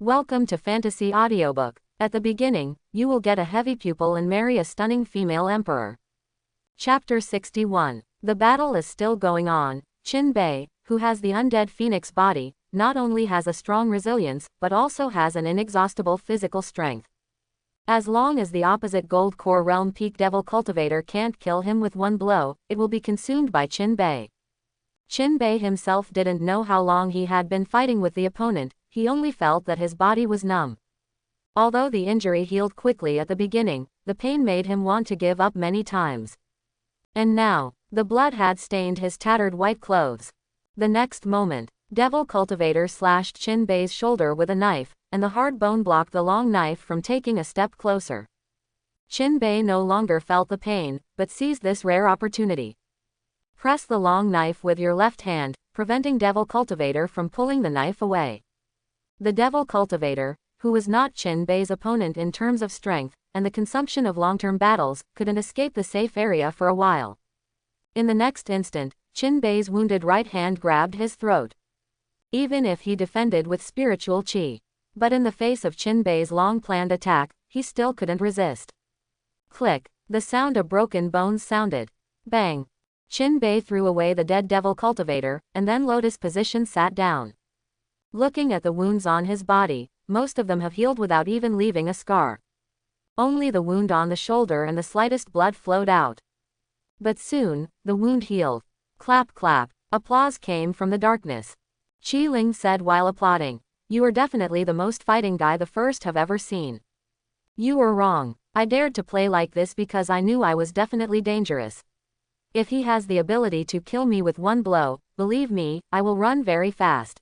Welcome to Fantasy Audiobook. At the beginning, you will get a heavy pupil and marry a stunning female emperor. Chapter 61. The battle is still going on. Qin Bei, who has the undead phoenix body, not only has a strong resilience, but also has an inexhaustible physical strength. As long as the opposite Gold Core Realm Peak Devil Cultivator can't kill him with one blow, it will be consumed by Qin Bei. Qin Bei himself didn't know how long he had been fighting with the opponent, he only felt that his body was numb. Although the injury healed quickly at the beginning, the pain made him want to give up many times. And now, the blood had stained his tattered white clothes. The next moment, Devil Cultivator slashed Qin Bei's shoulder with a knife, and the hard bone blocked the long knife from taking a step closer. Qin Bei no longer felt the pain, but seized this rare opportunity. Press the long knife with your left hand, preventing Devil Cultivator from pulling the knife away. The Devil Cultivator, who was not Qin Bei's opponent in terms of strength, and the consumption of long-term battles, couldn't escape the safe area for a while. In the next instant, Qin Bei's wounded right hand grabbed his throat. Even if he defended with spiritual qi. But in the face of Qin Bei's long-planned attack, he still couldn't resist. Click, the sound of broken bones sounded. Bang. Qin Bei threw away the dead Devil Cultivator, and then lotus position sat down. Looking at the wounds on his body, most of them have healed without even leaving a scar. Only the wound on the shoulder and the slightest blood flowed out. But soon, the wound healed. Clap clap, applause came from the darkness. Qi Ling said while applauding, "You are definitely the most fighting guy the first have ever seen." "You were wrong. I dared to play like this because I knew I was definitely dangerous. If he has the ability to kill me with one blow, believe me, I will run very fast."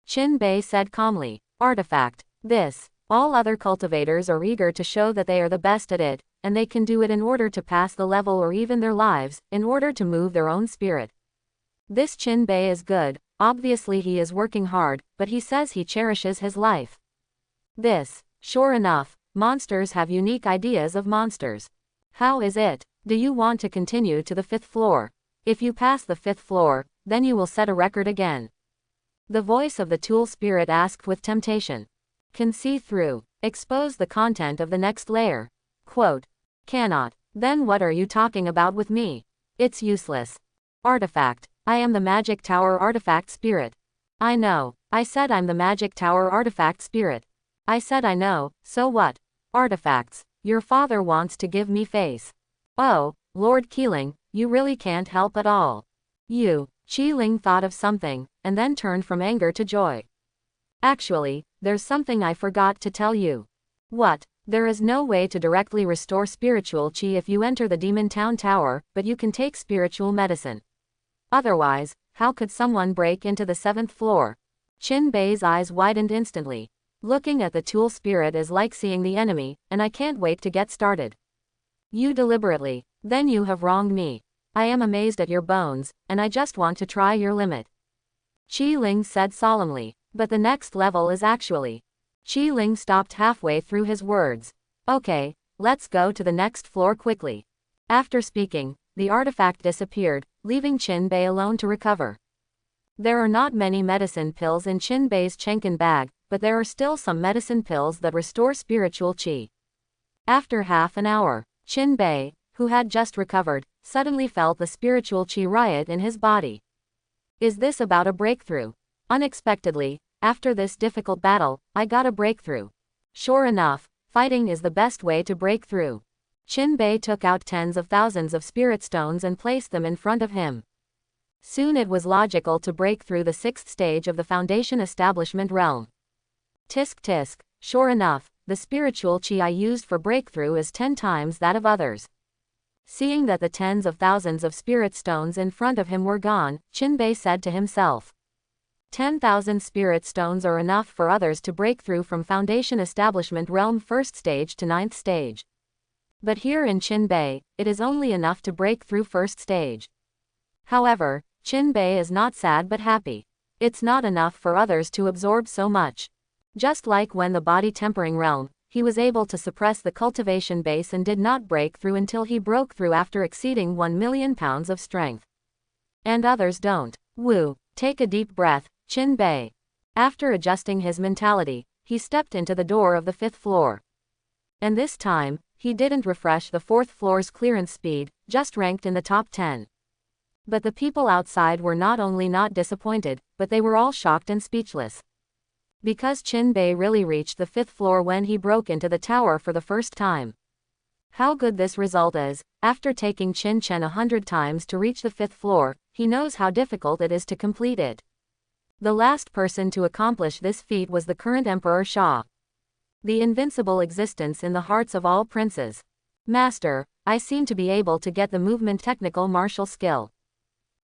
Qin Bei said calmly, "Artifact. This. All other cultivators are eager to show that they are the best at it, and they can do it in order to pass the level or even their lives, in order to move their own spirit. This Qin Bei is good, obviously he is working hard, but he says he cherishes his life. This. Sure enough, monsters have unique ideas of monsters. How is it? Do you want to continue to the 5th floor? If you pass the 5th floor, then you will set a record again." The voice of the tool spirit asked with temptation. "Can see through. Expose the content of the next layer." Quote. "Cannot. Then what are you talking about with me? It's useless." "Artifact. I am the Magic Tower Artifact Spirit." "I know. I said I'm the Magic Tower Artifact Spirit." "I said I know, so what? Artifacts. Your father wants to give me face." "Oh, Lord Keeling, you really can't help at all. You." Qi Ling thought of something, and then turned from anger to joy. "Actually, there's something I forgot to tell you." "What?" "There is no way to directly restore spiritual qi if you enter the Demon Town Tower, but you can take spiritual medicine. Otherwise, how could someone break into the 7th floor? Qin Bei's eyes widened instantly. "Looking at the tool spirit is like seeing the enemy, and I can't wait to get started." "You deliberately. Then you have wronged me. I am amazed at your bones, and I just want to try your limit." Qi Ling said solemnly. "But the next level is actually." Qi Ling stopped halfway through his words. "Okay, let's go to the next floor quickly." After speaking, the artifact disappeared, leaving Qin Bei alone to recover. There are not many medicine pills in Qin Bei's Chenkin bag, but there are still some medicine pills that restore spiritual qi. After half an hour, Qin Bei, who had just recovered, suddenly felt the spiritual qi riot in his body. Is this about a breakthrough? Unexpectedly, after this difficult battle, I got a breakthrough. Sure enough, fighting is the best way to break through. Qin Bei took out tens of thousands of spirit stones and placed them in front of him. Soon it was logical to break through the 6th stage of the Foundation Establishment realm. Tisk tisk, sure enough, the spiritual qi I used for breakthrough is 10 times that of others. Seeing that the tens of thousands of spirit stones in front of him were gone, Qin Bei said to himself, 10,000 spirit stones are enough for others to break through from Foundation Establishment Realm 1st stage to 9th stage. But here in Qin Bei, it is only enough to break through 1st stage. However, Qin Bei is not sad but happy. It's not enough for others to absorb so much. Just like when the body tempering realm, he was able to suppress the cultivation base and did not break through until he broke through after exceeding 1 million pounds of strength. And others don't. Woo. Take a deep breath, Qin Bei. After adjusting his mentality, he stepped into the door of the 5th floor. And this time, he didn't refresh the 4th floor's clearance speed, just ranked in the top 10. But the people outside were not only not disappointed, but they were all shocked and speechless. Because Chin Bei really reached the 5th floor when he broke into the tower for the first time. How good this result is. After taking Chin Chen 100 times to reach the 5th floor, he knows how difficult it is to complete it. The last person to accomplish this feat was the current Emperor Xia. The invincible existence in the hearts of all princes. Master, I seem to be able to get the movement technical martial skill.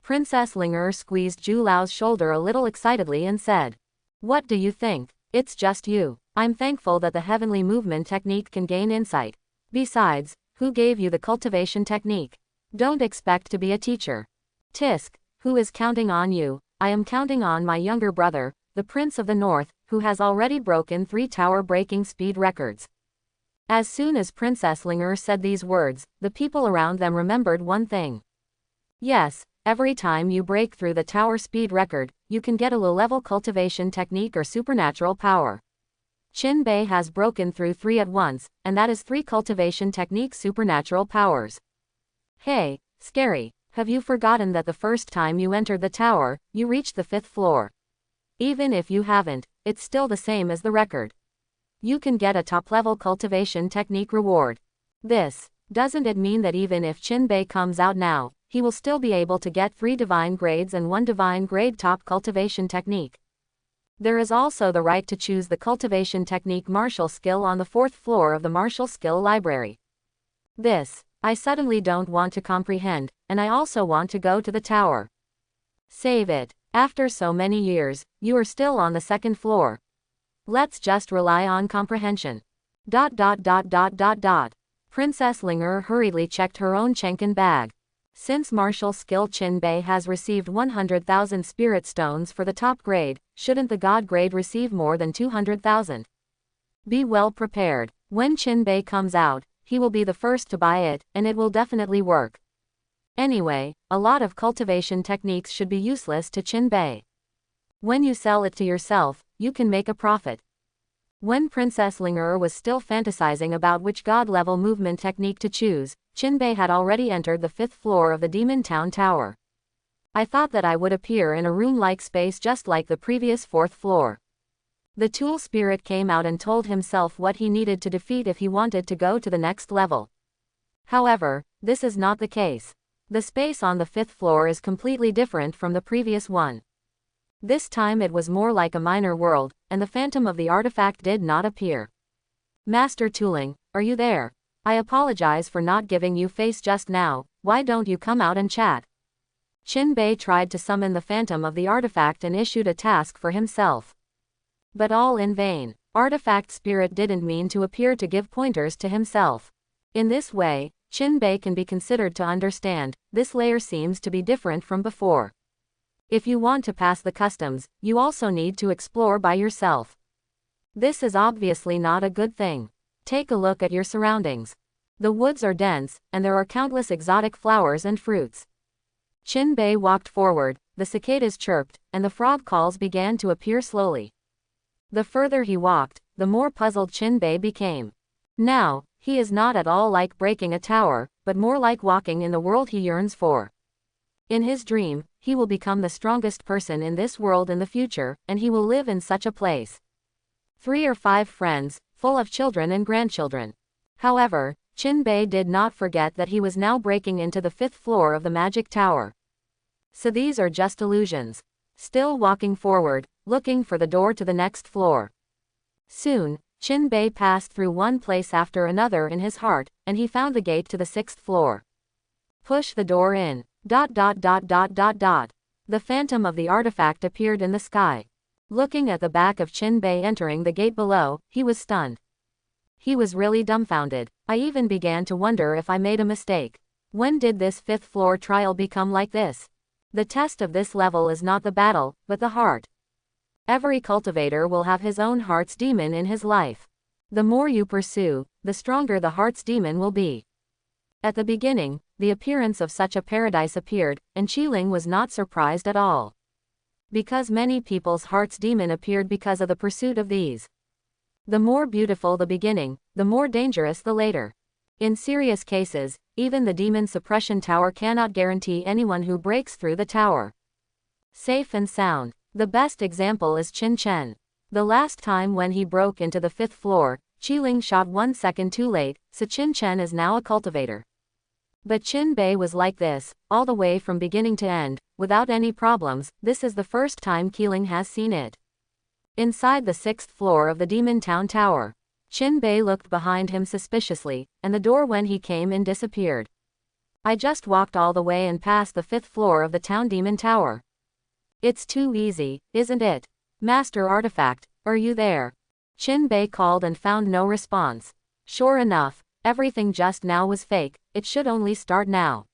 Princess Ling'er squeezed Zhu Lao's shoulder a little excitedly and said, "What do you think? It's just you. I'm thankful that the heavenly movement technique can gain insight. Besides, who gave you the cultivation technique? Don't expect to be a teacher. Tisk, who is counting on you? I am counting on my younger brother, the Prince of the North, who has already broken 3 tower breaking speed records." As soon as Princess Ling'er said these words, the people around them remembered one thing. Yes, every time you break through the tower speed record, you can get a low-level cultivation technique or supernatural power. Chin Bei has broken through 3 at once, and that is 3 cultivation technique supernatural powers. Hey, Scary, have you forgotten that the first time you entered the tower, you reached the 5th floor? Even if you haven't, it's still the same as the record. You can get a top-level cultivation technique reward. Doesn't it mean that even if Chin Bei comes out now, he will still be able to get 3 divine grades and 1 divine grade top cultivation technique? There is also the right to choose the cultivation technique martial skill on the 4th floor of the martial skill library. I suddenly don't want to comprehend, and I also want to go to the tower. Save it. After so many years, you are still on the 2nd floor. Let's just rely on comprehension. Princess Ling'er hurriedly checked her own Chenkin bag. Since martial skill Chin Bei has received 100,000 spirit stones for the top grade, shouldn't the god grade receive more than 200,000? Be well prepared. When Chin Bei comes out, he will be the first to buy it, and it will definitely work. Anyway, a lot of cultivation techniques should be useless to Chin Bei. When you sell it to yourself, you can make a profit. When Princess Ling'er was still fantasizing about which god-level movement technique to choose, Chin Bei had already entered the 5th floor of the Demon Town Tower. I thought that I would appear in a room-like space just like the previous 4th floor. The tool spirit came out and told himself what he needed to defeat if he wanted to go to the next level. However, this is not the case. The space on the 5th floor is completely different from the previous one. This time it was more like a minor world, and the phantom of the artifact did not appear. Master Tooling, are you there? I apologize for not giving you face just now, why don't you come out and chat? Chin Bei tried to summon the phantom of the artifact and issued a task for himself. But all in vain. Artifact spirit didn't mean to appear to give pointers to himself. In this way, Chin Bei can be considered to understand, this layer seems to be different from before. If you want to pass the customs, you also need to explore by yourself. This is obviously not a good thing. Take a look at your surroundings. The woods are dense, and there are countless exotic flowers and fruits. Chin Bei walked forward, the cicadas chirped, and the frog calls began to appear slowly. The further he walked, the more puzzled Chin Bei became. Now, he is not at all like breaking a tower, but more like walking in the world he yearns for. In his dream, he will become the strongest person in this world in the future, and he will live in such a place. 3 or 5 friends, full of children and grandchildren. However, Chin Bei did not forget that he was now breaking into the 5th floor of the magic tower. So these are just illusions. Still walking forward, looking for the door to the next floor. Soon, Chin Bei passed through one place after another in his heart, and he found the gate to the 6th floor. Push the door in. The phantom of the artifact appeared in the sky. Looking at the back of Chin Bei entering the gate below, he was stunned. He was really dumbfounded. I even began to wonder if I made a mistake. When did this 5th floor trial become like this? The test of this level is not the battle, but the heart. Every cultivator will have his own heart's demon in his life. The more you pursue, the stronger the heart's demon will be. At the beginning, the appearance of such a paradise appeared, and Qiling was not surprised at all. Because many people's heart's demon appeared because of the pursuit of these. The more beautiful the beginning, the more dangerous the later. In serious cases, even the demon suppression tower cannot guarantee anyone who breaks through the tower safe and sound. The best example is Qin Chen. The last time when he broke into the 5th floor, Qiling shot 1 second too late, so Qin Chen is now a cultivator. But Qin Bei was like this, all the way from beginning to end, without any problems. This is the first time Qiling has seen it. Inside the 6th floor of the Demon Town Tower, Qin Bei looked behind him suspiciously, and the door when he came in disappeared. I just walked all the way and past the 5th floor of the Town Demon Tower. It's too easy, isn't it? Master Artifact, are you there? Qin Bei called and found no response. Sure enough, everything just now was fake, it should only start now.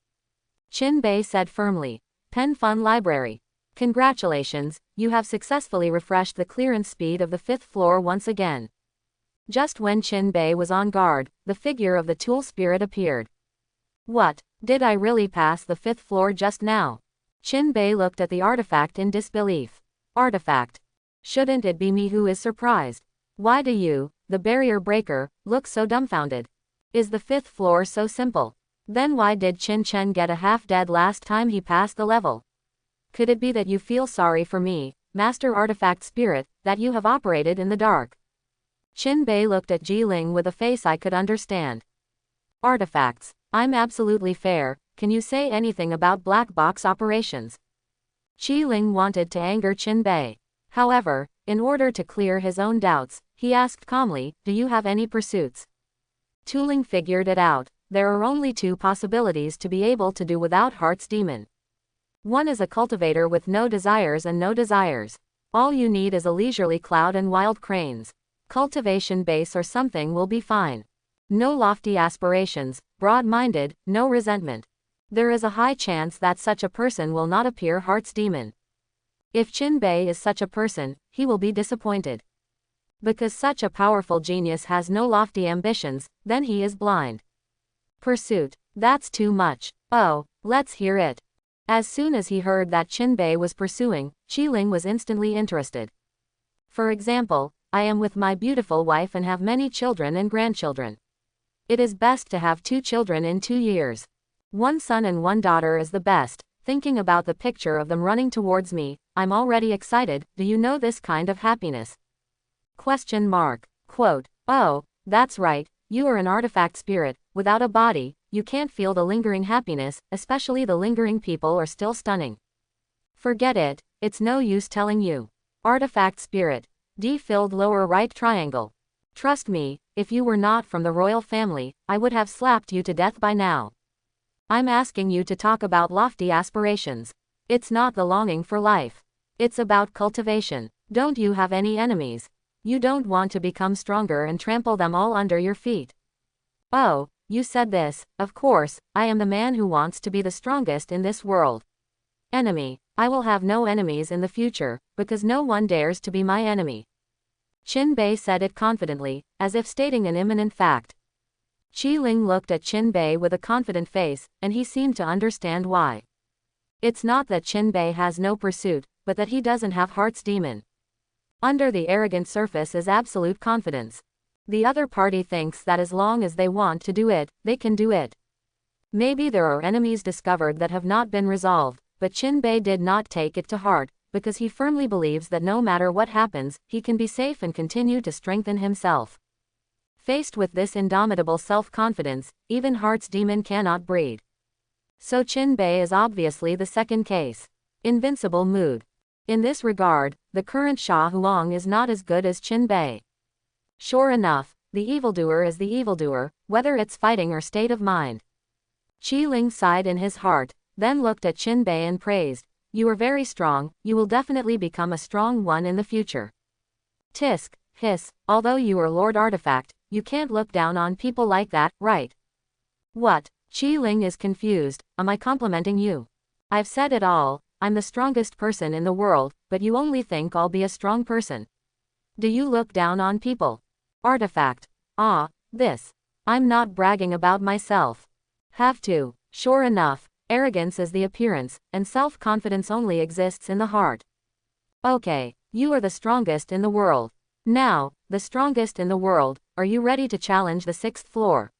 Qin Bei said firmly. Pen Fun Library. Congratulations, you have successfully refreshed the clearance speed of the 5th floor once again. Just when Qin Bei was on guard, the figure of the tool spirit appeared. What, did I really pass the 5th floor just now? Qin Bei looked at the artifact in disbelief. Artifact. Shouldn't it be me who is surprised? Why do you, the barrier breaker, look so dumbfounded? Is the 5th floor so simple? Then why did Qin Chen get a half-dead last time he passed the level? Could it be that you feel sorry for me, Master Artifact Spirit, that you have operated in the dark? Qin Bei looked at Jiling with a face I could understand. Artifacts. I'm absolutely fair, can you say anything about black box operations? Jiling wanted to anger Qin Bei. However, in order to clear his own doubts, he asked calmly, do you have any pursuits? Tuling figured it out. There are only 2 possibilities to be able to do without Heart's Demon. One is a cultivator with no desires and no desires. All you need is a leisurely cloud and wild cranes. Cultivation base or something will be fine. No lofty aspirations, broad-minded, no resentment. There is a high chance that such a person will not appear Heart's Demon. If Qin Bei is such a person, he will be disappointed. Because such a powerful genius has no lofty ambitions, then he is blind. Pursuit. That's too much. Oh, let's hear it. As soon as he heard that Qin Bei was pursuing, Qiling was instantly interested. For example, I am with my beautiful wife and have many children and grandchildren. It is best to have 2 children in 2 years. 1 son and 1 daughter is the best. Thinking about the picture of them running towards me, I'm already excited. Do you know this kind of happiness? Question mark. Quote, oh, that's right, you are an artifact spirit, without a body, you can't feel the lingering happiness, especially the lingering people are still stunning. Forget it, it's no use telling you. Artifact spirit. D-filled lower right triangle. Trust me, if you were not from the royal family, I would have slapped you to death by now. I'm asking you to talk about lofty aspirations. It's not the longing for life. It's about cultivation. Don't you have any enemies? You don't want to become stronger and trample them all under your feet. Oh, you said this, of course, I am the man who wants to be the strongest in this world. Enemy. I will have no enemies in the future, because no one dares to be my enemy. Qin Bei said it confidently, as if stating an imminent fact. Qiling looked at Qin Bei with a confident face, and he seemed to understand why. It's not that Qin Bei has no pursuit, but that he doesn't have Heart's Demon. Under the arrogant surface is absolute confidence. The other party thinks that as long as they want to do it, they can do it. Maybe there are enemies discovered that have not been resolved, but Qin Bei did not take it to heart, because he firmly believes that no matter what happens, he can be safe and continue to strengthen himself. Faced with this indomitable self-confidence, even Heart's Demon cannot breed. So Qin Bei is obviously the second case. Invincible mood. In this regard, the current Xia Huang is not as good as Qin Bei. Sure enough, the evildoer is the evildoer, whether it's fighting or state of mind. Qiling sighed in his heart, then looked at Qin Bei and praised, you are very strong, you will definitely become a strong one in the future. Tisk, hiss, although you are Lord Artifact, you can't look down on people like that, right? What? Qiling is confused, am I complimenting you? I've said it all, I'm the strongest person in the world, but you only think I'll be a strong person. Do you look down on people? Artifact. Ah, this. I'm not bragging about myself. Have to. Sure enough, arrogance is the appearance, and self-confidence only exists in the heart. Okay, you are the strongest in the world. Now, the strongest in the world. Are you ready to challenge the 6th floor?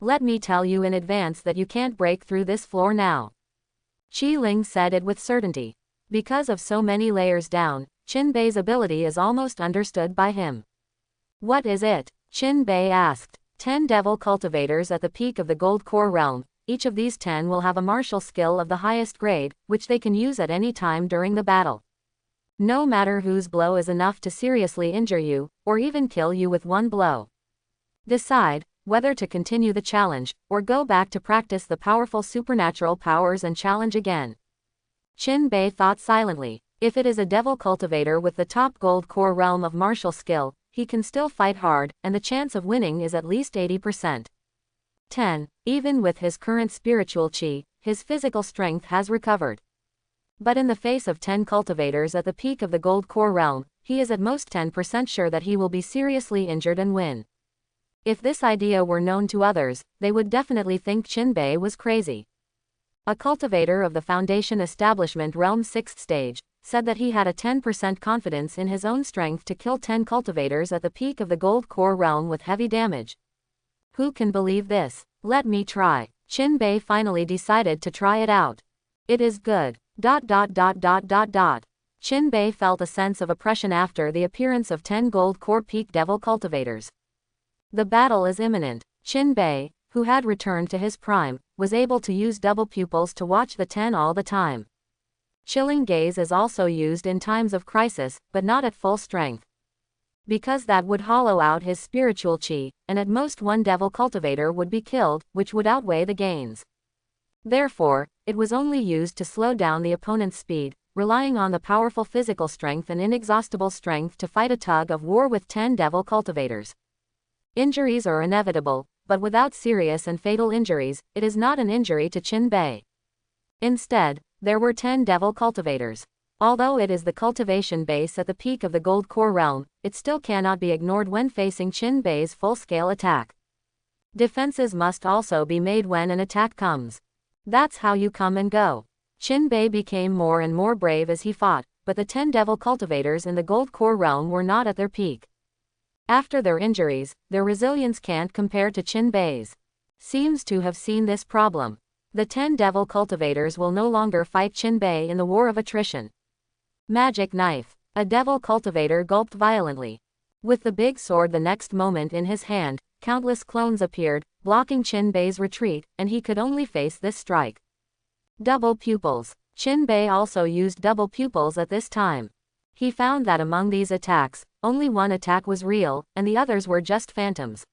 Let me tell you in advance that you can't break through this floor now. Qi Ling said it with certainty. Because of so many layers down, Qin Bei's ability is almost understood by him. What is it? Qin Bei asked. 10 devil cultivators at the peak of the gold core realm. Each of these 10 will have a martial skill of the highest grade, which they can use at any time during the battle. No matter whose blow is enough to seriously injure you, or even kill you with one blow. Decide whether to continue the challenge, or go back to practice the powerful supernatural powers and challenge again. Qin Bei thought silently. If it is a devil cultivator with the top gold core realm of martial skill, he can still fight hard, and the chance of winning is at least 80%. 10. Even with his current spiritual qi, his physical strength has recovered. But in the face of 10 cultivators at the peak of the gold core realm, he is at most 10% sure that he will be seriously injured and win. If this idea were known to others, they would definitely think Qin Bei was crazy. A cultivator of the Foundation Establishment Realm 6th stage, said that he had a 10% confidence in his own strength to kill 10 cultivators at the peak of the gold core realm with heavy damage. Who can believe this? Let me try. Qin Bei finally decided to try it out. It is good. Qin Bei felt a sense of oppression after the appearance of 10 gold core peak devil cultivators. The battle is imminent. Qin Bei, who had returned to his prime, was able to use double pupils to watch the 10 all the time. Chilling gaze is also used in times of crisis, but not at full strength. Because that would hollow out his spiritual qi, and at most one devil cultivator would be killed, which would outweigh the gains. Therefore, it was only used to slow down the opponent's speed, relying on the powerful physical strength and inexhaustible strength to fight a tug of war with 10 devil cultivators. Injuries are inevitable, but without serious and fatal injuries, it is not an injury to Qin Bei. Instead, there were 10 devil cultivators. Although it is the cultivation base at the peak of the gold core realm, it still cannot be ignored when facing Qin Bei's full-scale attack. Defenses must also be made when an attack comes. That's how you come and go. Qin Bei became more and more brave as he fought, but the 10 devil cultivators in the gold core realm were not at their peak. After their injuries, their resilience can't compare to Qin Bei's. Seems to have seen this problem. The 10 devil cultivators will no longer fight Qin Bei in the war of attrition. Magic knife. A devil cultivator gulped violently. With the big sword the next moment in his hand, countless clones appeared, blocking Qin Bei's retreat, and he could only face this strike. Double pupils. Qin Bei also used double pupils at this time. He found that among these attacks, only one attack was real, and the others were just phantoms.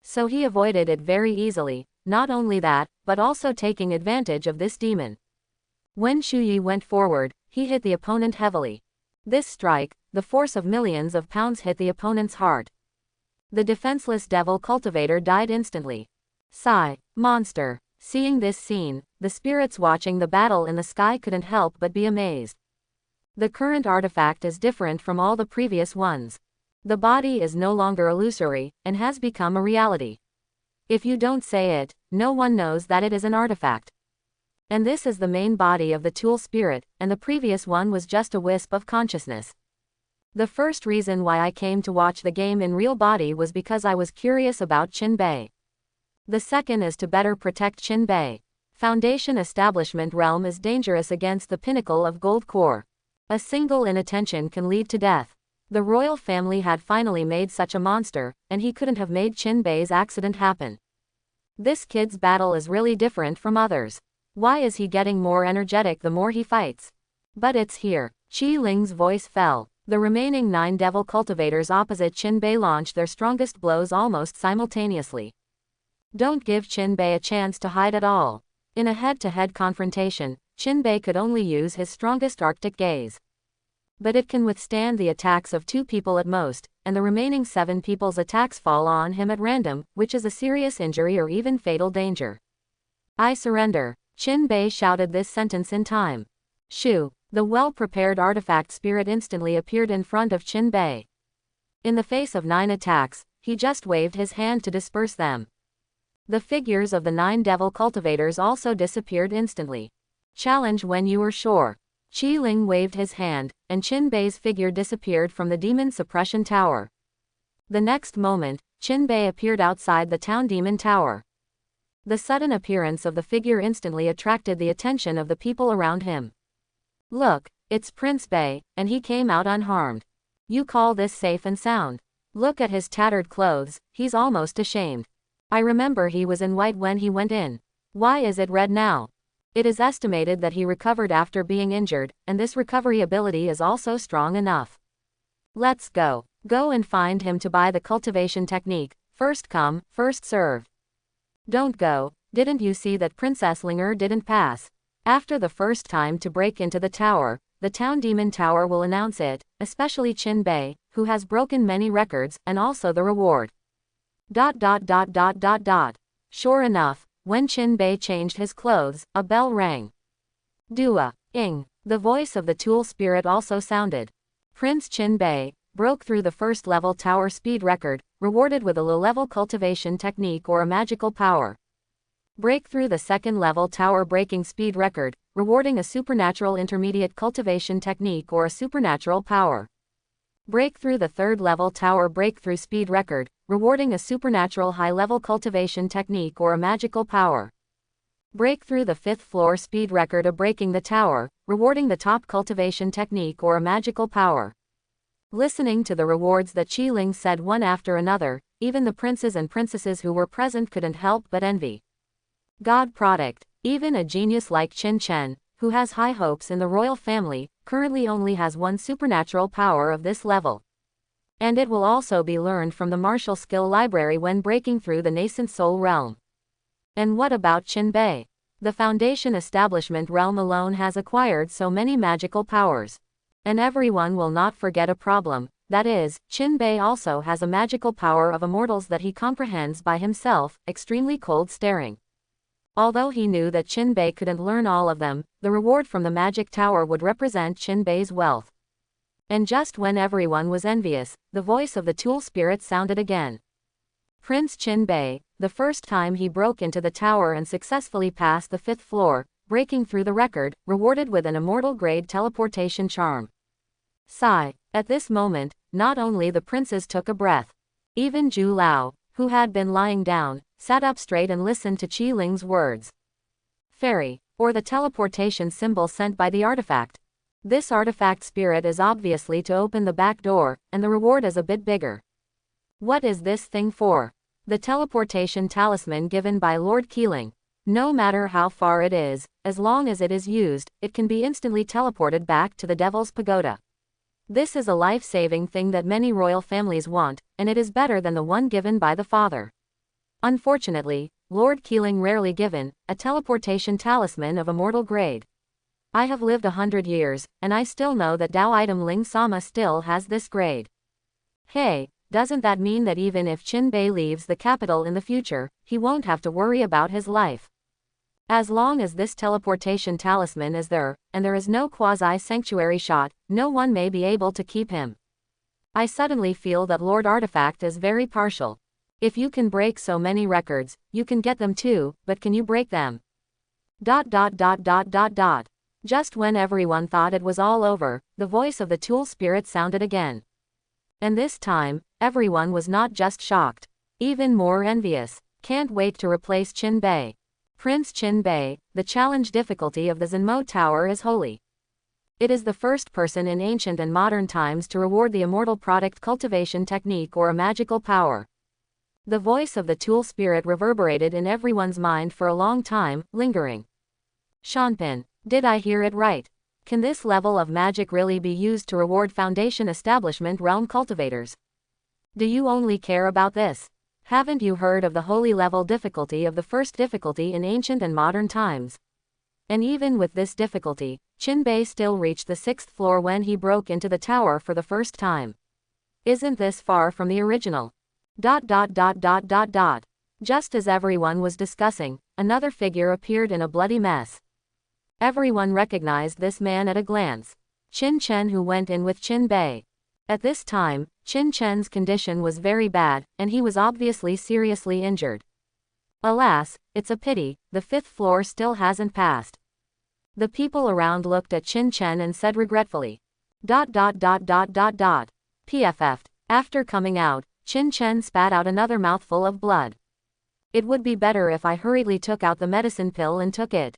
So he avoided it very easily, not only that, but also taking advantage of this demon. When Shu Yi went forward, he hit the opponent heavily. This strike, the force of millions of pounds, hit the opponent's heart. The defenseless devil cultivator died instantly. Sigh. Monster. Seeing this scene, the spirits watching the battle in the sky couldn't help but be amazed. The current artifact is different from all the previous ones. The body is no longer illusory, and has become a reality. If you don't say it, no one knows that it is an artifact. And this is the main body of the tool spirit, and the previous one was just a wisp of consciousness. The first reason why I came to watch the game in real body was because I was curious about Qin Bei. The second is to better protect Qin Bei. Foundation Establishment Realm is dangerous against the pinnacle of gold core. A single inattention can lead to death. The royal family had finally made such a monster, and he couldn't have made Qin Bei's accident happen. This kid's battle is really different from others. Why is he getting more energetic the more he fights? But it's here. Qi Ling's voice fell. The remaining 9 devil cultivators opposite Qin Bei launched their strongest blows almost simultaneously. Don't give Qin Bei a chance to hide at all. In a head-to-head confrontation, Qin Bei could only use his strongest Arctic gaze. But it can withstand the attacks of 2 people at most, and the remaining 7 people's attacks fall on him at random, which is a serious injury or even fatal danger. I surrender. Qin Bei shouted this sentence in time. Shoo! The well-prepared artifact spirit instantly appeared in front of Qin Bei. In the face of 9 attacks, he just waved his hand to disperse them. The figures of the 9 devil cultivators also disappeared instantly. Challenge when you are sure. Qi Ling waved his hand, and Qin Bei's figure disappeared from the demon suppression tower. The next moment, Qin appeared outside the town demon tower. The sudden appearance of the figure instantly attracted the attention of the people around him. Look, it's Prince Bei, and he came out unharmed. You call this safe and sound? Look at his tattered clothes, he's almost ashamed. I remember he was in white when he went in. Why is it red now? It is estimated that he recovered after being injured, and this recovery ability is also strong enough. Let's go. Go and find him to buy the cultivation technique, first come, first served. Don't go, didn't you see that Princess Linger didn't pass? After the first time to break into the tower, the town demon tower will announce it, especially Qin, who has broken many records, and also the reward. Sure enough, when Qin changed his clothes, a bell rang. Dua, ing, the voice of the tool spirit also sounded. Prince Qin broke through the first level tower speed record, rewarded with a low-level cultivation technique or a magical power. Break through the second level tower breaking speed record, rewarding a supernatural intermediate cultivation technique or a supernatural power. Break through the third level tower breakthrough speed record, rewarding a supernatural high-level cultivation technique or a magical power. Break through the fifth floor speed record of breaking the tower, rewarding the top cultivation technique or a magical power. Listening to the rewards that Qi Ling said one after another, even the princes and princesses who were present couldn't help but envy. God product, even a genius like Qin, who has high hopes in the royal family, currently only has one supernatural power of this level. And it will also be learned from the martial skill library when breaking through the nascent soul realm. And what about Qin? The foundation establishment realm alone has acquired so many magical powers. And everyone will not forget a problem, that is, Qin also has a magical power of immortals that he comprehends by himself, extremely cold staring. Although he knew that Qin couldn't learn all of them, the reward from the magic tower would represent Qin wealth. And just when everyone was envious, the voice of the tool spirit sounded again. Prince Qin, the first time he broke into the tower and successfully passed the fifth floor, breaking through the record, rewarded with an immortal grade teleportation charm. Sigh. At this moment, not only the princes took a breath. Even Zhu Lao, who had been lying down, sat up straight and listened to Qi Ling's words. Fairy, or the teleportation symbol sent by the artifact. This artifact spirit is obviously to open the back door, and the reward is a bit bigger. What is this thing for? The teleportation talisman given by Lord Keeling. No matter how far it is, as long as it is used, it can be instantly teleported back to the Devil's Pagoda. This is a life-saving thing that many royal families want, and it is better than the one given by the father. Unfortunately, Lord Keeling rarely given a teleportation talisman of immortal grade. I have lived 100 years, and I still know that Dao item Ling Sama still has this grade. Hey, doesn't that mean that even if Qin leaves the capital in the future, he won't have to worry about his life? As long as this teleportation talisman is there, and there is no quasi-sanctuary shot, no one may be able to keep him. I suddenly feel that Lord Artifact is very partial. If you can break so many records, you can get them too, but can you break them? Just when everyone thought it was all over, the voice of the tool spirit sounded again. And this time, everyone was not just shocked, even more envious. Can't wait to replace Qin. Prince Qin, the challenge difficulty of the Zenmo Tower is holy. It is the first person in ancient and modern times to reward the immortal product cultivation technique or a magical power. The voice of the tool spirit reverberated in everyone's mind for a long time, lingering. Shanpin, did I hear it right? Can this level of magic really be used to reward foundation establishment realm cultivators? Do you only care about this? Haven't you heard of the holy level difficulty of the first difficulty in ancient and modern times? And even with this difficulty, Qin still reached the 6th floor when he broke into the tower for the first time. Isn't this far from the original? Just as everyone was discussing, another figure appeared in a bloody mess. Everyone recognized this man at a glance. Qin Chen, who went in with Qin. At this time, Qin Chen's condition was very bad, and he was obviously seriously injured. Alas, it's a pity, the 5th floor still hasn't passed. The people around looked at Qin Chen and said regretfully. PFF'd. After coming out, Qin Chen spat out another mouthful of blood. It would be better if I hurriedly took out the medicine pill and took it.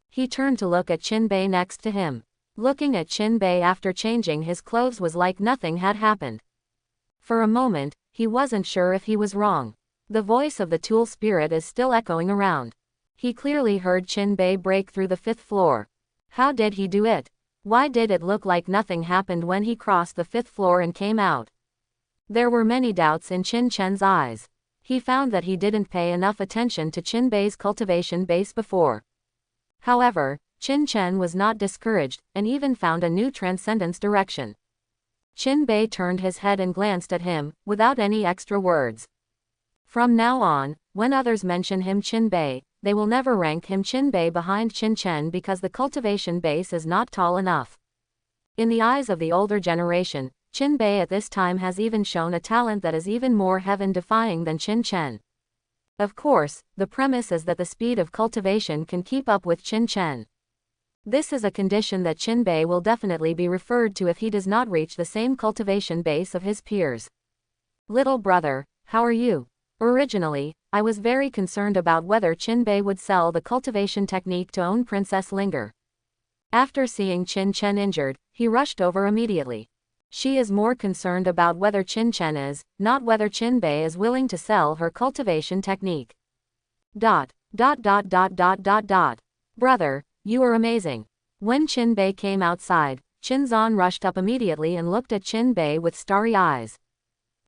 He turned to look at Qin Bei next to him. Looking at Qin Bei after changing his clothes was like nothing had happened. For a moment, he wasn't sure if he was wrong. The voice of the tool spirit is still echoing around. He clearly heard Qin Bei break through the 5th floor. How did he do it? Why did it look like nothing happened when he crossed the 5th floor and came out? There were many doubts in Qin Chen's eyes. He found that he didn't pay enough attention to Qin Bei's cultivation base before. However, Qin Chen was not discouraged, and even found a new transcendence direction. Qin Bei turned his head and glanced at him, without any extra words. From now on, when others mention him Qin Bei, they will never rank him Qin Bei behind Qin Chen because the cultivation base is not tall enough. In the eyes of the older generation, Qin Bei at this time has even shown a talent that is even more heaven-defying than Qin Chen. Of course, the premise is that the speed of cultivation can keep up with Qin Chen. This is a condition that Qin Bei will definitely be referred to if he does not reach the same cultivation base of his peers. Little brother, how are you? Originally, I was very concerned about whether Qin Bei would sell the cultivation technique to own Princess Linger. After seeing Qin Chen injured, he rushed over immediately. She is more concerned about whether Qin Chen is, not whether Qin Bei is willing to sell her cultivation technique. Brother, you are amazing. When Qin Bei came outside, Qin Zan rushed up immediately and looked at Qin Bei with starry eyes.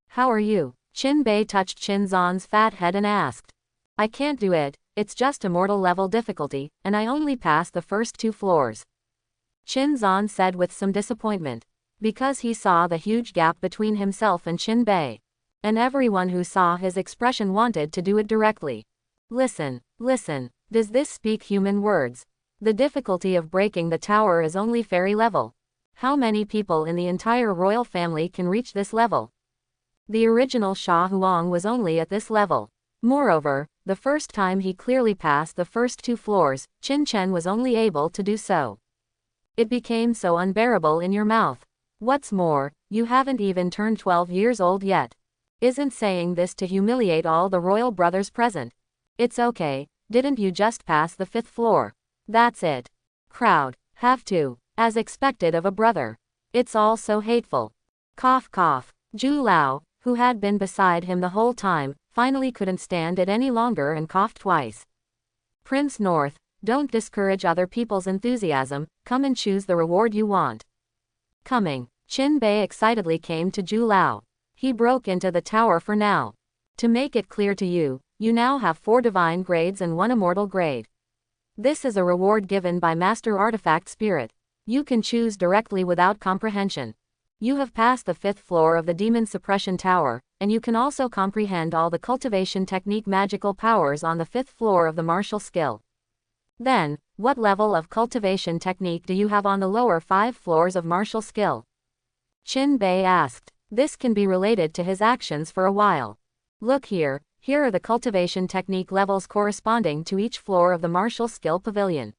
How are you? Qin Bei touched Qin Zan's fat head and asked. I can't do it, it's just immortal level difficulty, and I only passed the first 2 floors. Qin Zan said with some disappointment. Because he saw the huge gap between himself and Qin Bei. And everyone who saw his expression wanted to do it directly. Listen, does this speak human words? The difficulty of breaking the tower is only fairy level. How many people in the entire royal family can reach this level? The original Sha Huang was only at this level. Moreover, the first time he clearly passed the first 2 floors, Qin Chen was only able to do so. It became so unbearable in your mouth. What's more, you haven't even turned 12 years old yet. Isn't saying this to humiliate all the royal brothers present. It's okay, didn't you just pass the 5th floor? That's it. Crowd, have to, as expected of a brother. It's all so hateful. Cough cough. Zhu Lao, who had been beside him the whole time, finally couldn't stand it any longer and coughed twice. Prince North, don't discourage other people's enthusiasm, come and choose the reward you want. Coming, Qin Bei excitedly came to Zhu Lao. He broke into the tower for now. To make it clear to you, you now have 4 divine grades and 1 immortal grade. This is a reward given by Master Artifact Spirit. You can choose directly without comprehension. You have passed the 5th floor of the Demon Suppression Tower, and you can also comprehend all the cultivation technique magical powers on the 5th floor of the martial skill. Then, what level of cultivation technique do you have on the lower 5 floors of martial skill? Qin Bei asked. This can be related to his actions for a while. Look here are the cultivation technique levels corresponding to each floor of the martial skill pavilion.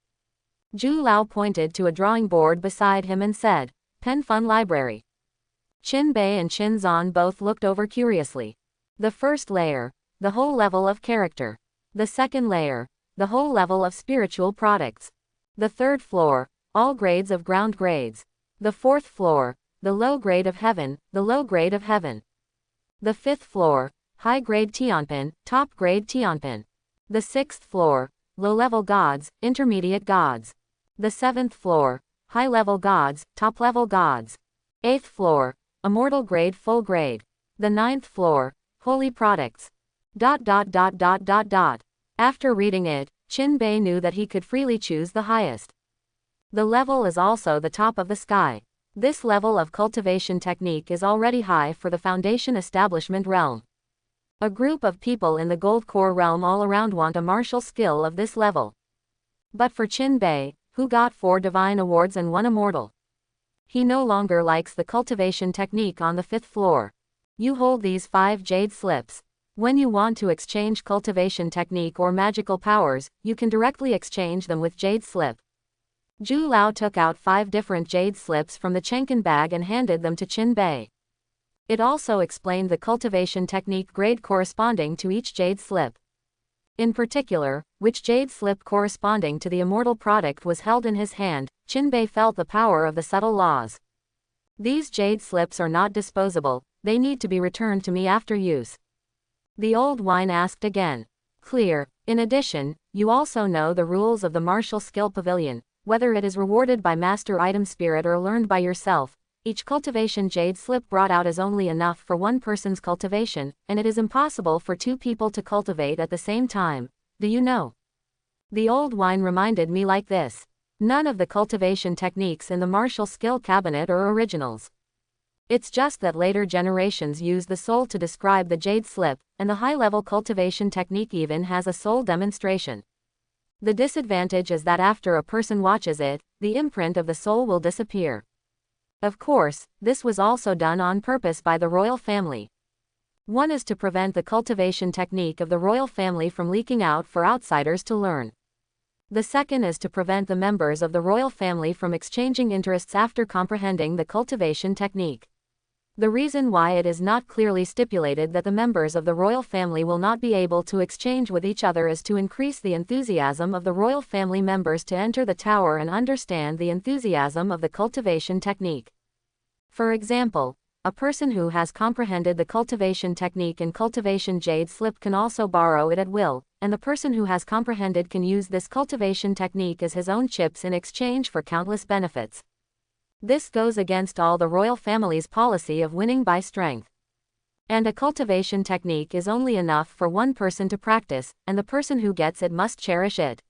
Zhu Lao pointed to a drawing board beside him and said, Pen Fun Library. Qin Bei and Qin Zan both looked over curiously. The first layer, the whole level of character. The second layer, the whole level of spiritual products. The third floor, all grades of ground grades. The fourth floor, the low grade of heaven, the low grade of heaven. The fifth floor, high grade Tianpin, top grade Tianpin. The sixth floor, low level gods, intermediate gods. The seventh floor, high level gods, top level gods. Eighth floor, immortal grade full grade. The ninth floor, holy products. After reading it, Qin Bei knew that he could freely choose the highest. The level is also the top of the sky. This level of cultivation technique is already high for the Foundation Establishment realm. A group of people in the Gold Core realm all around want a martial skill of this level. But for Qin Bei, who got 4 divine awards and 1 immortal, he no longer likes the cultivation technique on the 5th floor. You hold these 5 jade slips. When you want to exchange cultivation technique or magical powers, you can directly exchange them with jade slip. Zhu Lao took out 5 different jade slips from the Chenkin bag and handed them to Qin Bei. It also explained the cultivation technique grade corresponding to each jade slip. In particular, which jade slip corresponding to the immortal product was held in his hand. Qinbei felt the power of the subtle laws. These jade slips are not disposable, they need to be returned to me after use. The old wine asked again. Clear. In addition, you also know the rules of the martial skill pavilion, whether it is rewarded by master item spirit or learned by yourself. Each cultivation jade slip brought out is only enough for one person's cultivation, and it is impossible for two people to cultivate at the same time. Do you know? The old wine reminded me like this. None of the cultivation techniques in the martial skill cabinet are originals. It's just that later generations use the soul to describe the jade slip, and the high-level cultivation technique even has a soul demonstration. The disadvantage is that after a person watches it, the imprint of the soul will disappear. Of course, this was also done on purpose by the royal family. One is to prevent the cultivation technique of the royal family from leaking out for outsiders to learn. The second is to prevent the members of the royal family from exchanging interests after comprehending the cultivation technique. The reason why it is not clearly stipulated that the members of the royal family will not be able to exchange with each other is to increase the enthusiasm of the royal family members to enter the tower and understand the enthusiasm of the cultivation technique. For example, a person who has comprehended the cultivation technique in cultivation jade slip can also borrow it at will, and the person who has comprehended can use this cultivation technique as his own chips in exchange for countless benefits. This goes against all the royal family's policy of winning by strength. And a cultivation technique is only enough for one person to practice, and the person who gets it must cherish it.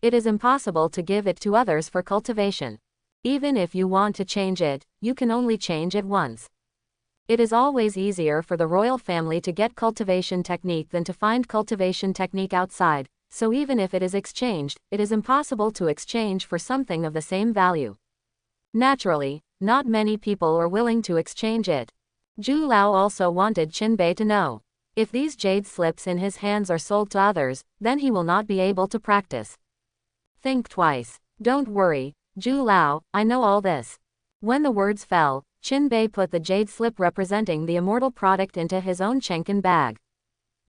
It is impossible to give it to others for cultivation. Even if you want to change it, you can only change it once. It is always easier for the royal family to get cultivation technique than to find cultivation technique outside, so even if it is exchanged, it is impossible to exchange for something of the same value. Naturally, not many people are willing to exchange it. Zhu Lao also wanted Qinbei to know. If these jade slips in his hands are sold to others, then he will not be able to practice. Think twice. Don't worry, Zhu Lao, I know all this. When the words fell, Qinbei put the jade slip representing the immortal product into his own Chenkin bag.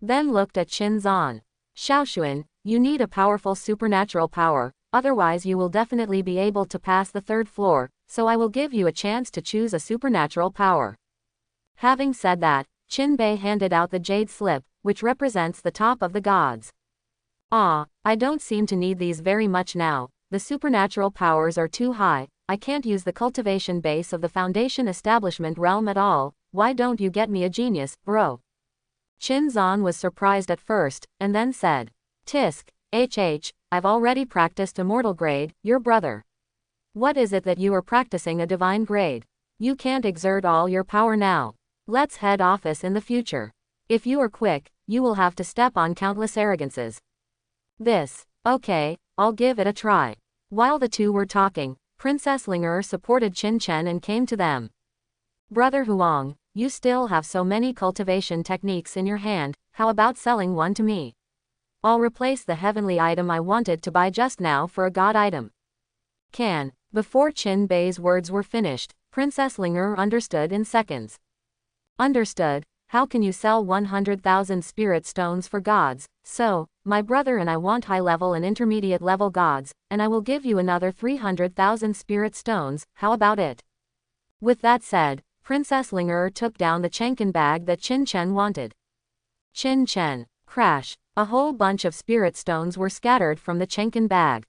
Then looked at Qin Zan. Xiaoshuan, you need a powerful supernatural power, otherwise you will definitely be able to pass the third floor, so I will give you a chance to choose a supernatural power. Having said that, Qinbei handed out the jade slip, which represents the top of the gods. Ah, I don't seem to need these very much now, the supernatural powers are too high, I can't use the cultivation base of the foundation establishment realm at all, why don't you get me a genius, bro? Qin Zan was surprised at first, and then said, Tisk, I've already practiced immortal grade, your brother. What is it that you are practicing a divine grade? You can't exert all your power now. Let's head office in the future. If you are quick, you will have to step on countless arrogances. Okay, I'll give it a try. While the two were talking, Princess Linger supported Qin Chen and came to them. Brother Huang, you still have so many cultivation techniques in your hand, how about selling one to me? I'll replace the heavenly item I wanted to buy just now for a god item. Before Qin Bei's words were finished, Princess Linger understood in seconds. Understood, how can you sell 100,000 spirit stones for gods? So, my brother and I want high-level and intermediate-level gods, and I will give you another 300,000 spirit stones, how about it? With that said, Princess Linger took down the Chenkin bag that Qin Chen wanted. Qin Chen, crash, a whole bunch of spirit stones were scattered from the Chenkin bag.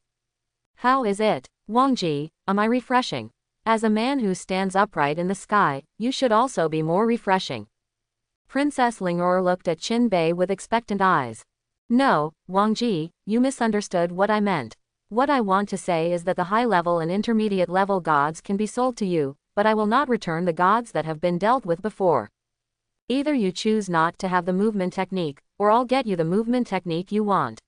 How is it, Wangji, am I refreshing? As a man who stands upright in the sky, you should also be more refreshing. Princess Linger looked at Qin Bei with expectant eyes. No, Wangji, you misunderstood what I meant. What I want to say is that the high-level and intermediate-level gods can be sold to you, but I will not return the gods that have been dealt with before. Either you choose not to have the movement technique, or I'll get you the movement technique you want.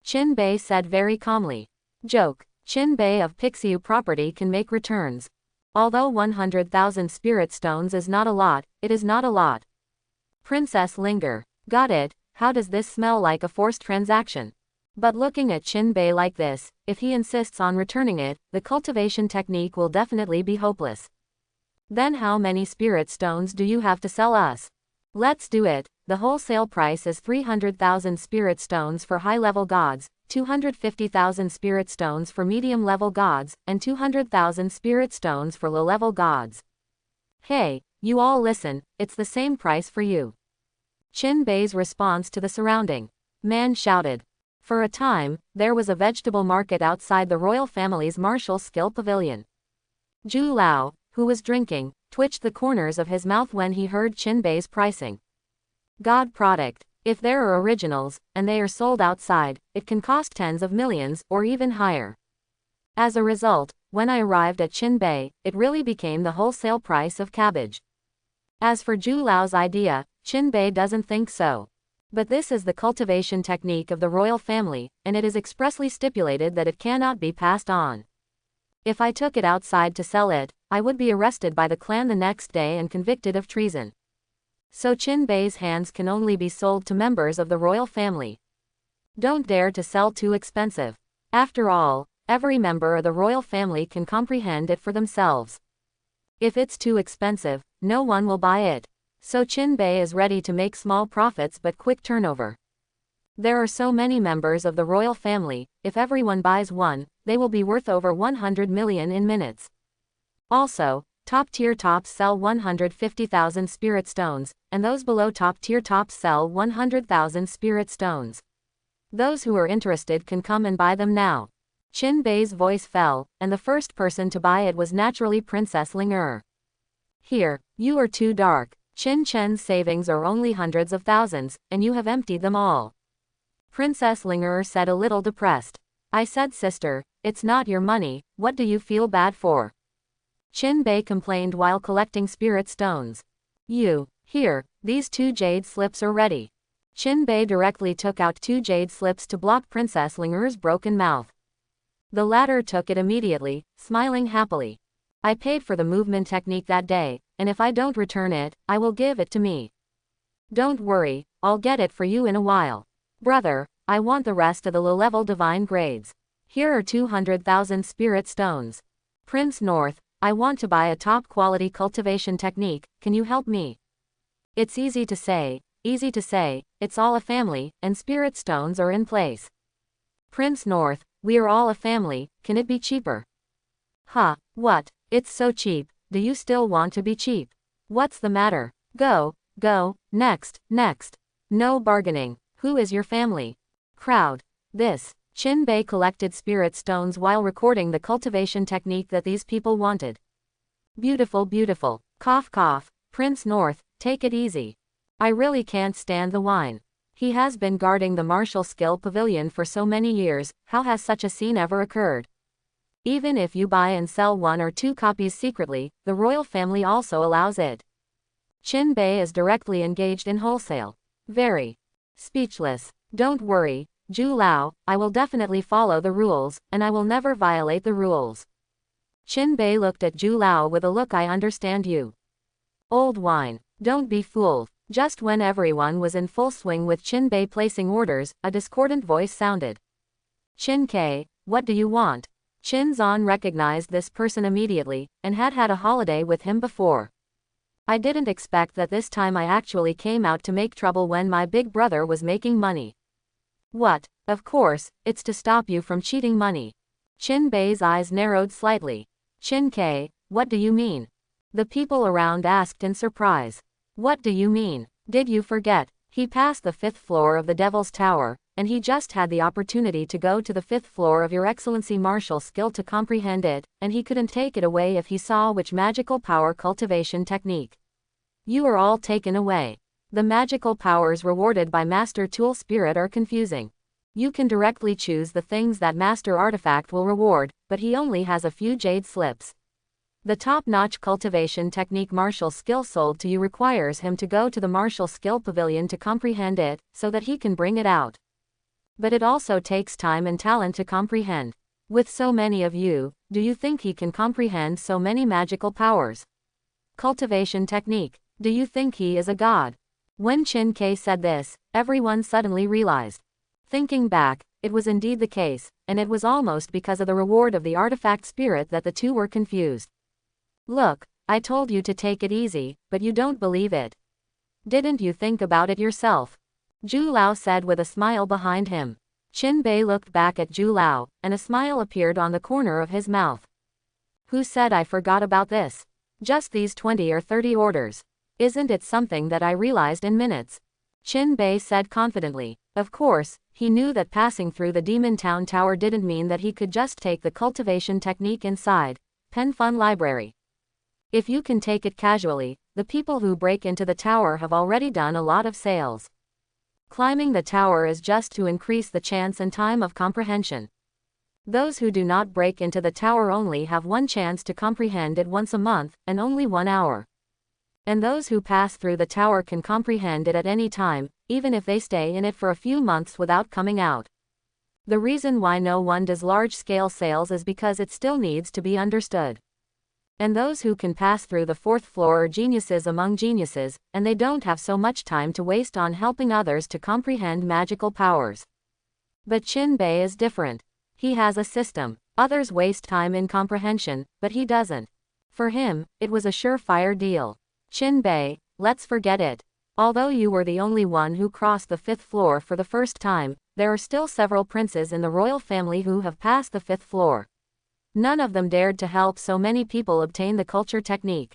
Qin Bei said very calmly. Joke, Qin Bei of Pixiu property can make returns. Although 100,000 spirit stones is not a lot, it is not a lot. Princess Linger, got it, how does this smell like a forced transaction? But looking at Qin Bei like this, if he insists on returning it, the cultivation technique will definitely be hopeless. Then how many spirit stones do you have to sell us? Let's do it. The wholesale price is 300,000 spirit stones for high-level gods, 250,000 spirit stones for medium-level gods, and 200,000 spirit stones for low-level gods. Hey, you all listen, it's the same price for you. Qin Bei's response to the surrounding man shouted. For a time, there was a vegetable market outside the royal family's martial skill pavilion. Zhu Lao, who was drinking, twitched the corners of his mouth when he heard Qin Bei's pricing. God product. If there are originals, and they are sold outside, it can cost tens of millions, or even higher. As a result, when I arrived at Qin Bei, it really became the wholesale price of cabbage. As for Zhu Lao's idea, Qin Bei doesn't think so. But this is the cultivation technique of the royal family, and it is expressly stipulated that it cannot be passed on. If I took it outside to sell it, I would be arrested by the clan the next day and convicted of treason. So Qin Bei's hands can only be sold to members of the royal family. Don't dare to sell too expensive. After all, every member of the royal family can comprehend it for themselves. If it's too expensive, no one will buy it. So Qin Bei is ready to make small profits but quick turnover. There are so many members of the royal family, if everyone buys one, they will be worth over 100 million in minutes. Also, top-tier tops sell 150,000 spirit stones, and those below top-tier tops sell 100,000 spirit stones. Those who are interested can come and buy them now. Qin Bei's voice fell, and the first person to buy it was naturally Princess Ling. Here, you are too dark. Qin Chen's savings are only hundreds of thousands, and you have emptied them all. Princess Ling said a little depressed. I said, sister, it's not your money, what do you feel bad for? Qin Bei complained while collecting spirit stones. Here, these 2 jade slips are ready. Qin Bei directly took out 2 jade slips to block Princess Ling's broken mouth. The latter took it immediately, smiling happily. I paid for the movement technique that day, and if I don't return it, I will give it to me. Don't worry, I'll get it for you in a while. Brother, I want the rest of the low-level divine grades. Here are 200,000 spirit stones. Prince North, I want to buy a top-quality cultivation technique, can you help me? It's easy to say, it's all a family, and spirit stones are in place. Prince North, we are all a family, can it be cheaper? What? It's so cheap, do you still want to be cheap? What's the matter? Go, next. No bargaining. Who is your family? Crowd. Qin Bei collected spirit stones while recording the cultivation technique that these people wanted. Beautiful. Cough. Prince North, take it easy. I really can't stand the wine. He has been guarding the martial skill pavilion for so many years, how has such a scene ever occurred? Even if you buy and sell 1 or 2 copies secretly, the royal family also allows it. Qin Bei is directly engaged in wholesale. Very speechless. Don't worry, Zhu Lao, I will definitely follow the rules, and I will never violate the rules. Qin Bei looked at Zhu Lao with a look I understand you. Old wine. Don't be fooled. Just when everyone was in full swing with Qin Bei placing orders, a discordant voice sounded. Qin Ke, what do you want? Qin Zan recognized this person immediately, and had a holiday with him before. I didn't expect that this time I actually came out to make trouble when my big brother was making money. What? Of course, it's to stop you from cheating money. Qin Bei's eyes narrowed slightly. Qin Ke, what do you mean? The people around asked in surprise. What do you mean? Did you forget? He passed the 5th floor of the Devil's Tower, and he just had the opportunity to go to the 5th floor of Your Excellency martial skill to comprehend it, and he couldn't take it away if he saw which magical power cultivation technique. You are all taken away. The magical powers rewarded by Master Tool Spirit are confusing. You can directly choose the things that Master Artifact will reward, but he only has a few jade slips. The top-notch cultivation technique martial skill sold to you requires him to go to the martial skill pavilion to comprehend it, so that he can bring it out. But it also takes time and talent to comprehend. With so many of you, do you think he can comprehend so many magical powers? Cultivation technique. Do you think he is a god? When Qin Ke said this, everyone suddenly realized. Thinking back, it was indeed the case, and it was almost because of the reward of the artifact spirit that the two were confused. Look, I told you to take it easy, but you don't believe it. Didn't you think about it yourself? Zhu Lao said with a smile behind him. Qin Bei looked back at Zhu Lao, and a smile appeared on the corner of his mouth. Who said I forgot about this? Just these 20 or 30 orders. Isn't it something that I realized in minutes? Qin Bei said confidently. Of course, he knew that passing through the Demon Town Tower didn't mean that he could just take the cultivation technique inside Pen Fun Library. If you can take it casually, the people who break into the tower have already done a lot of sales. Climbing the tower is just to increase the chance and time of comprehension. Those who do not break into the tower only have one chance to comprehend it once a month, and only 1 hour. And those who pass through the tower can comprehend it at any time, even if they stay in it for a few months without coming out. The reason why no one does large-scale sales is because it still needs to be understood. And those who can pass through the 4th floor are geniuses among geniuses, and they don't have so much time to waste on helping others to comprehend magical powers. But Qin Bei is different. He has a system. Others waste time in comprehension, but he doesn't. For him, it was a surefire deal. Qin Bei, let's forget it. Although you were the only one who crossed the 5th floor for the first time, there are still several princes in the royal family who have passed the 5th floor. None of them dared to help so many people obtain the culture technique.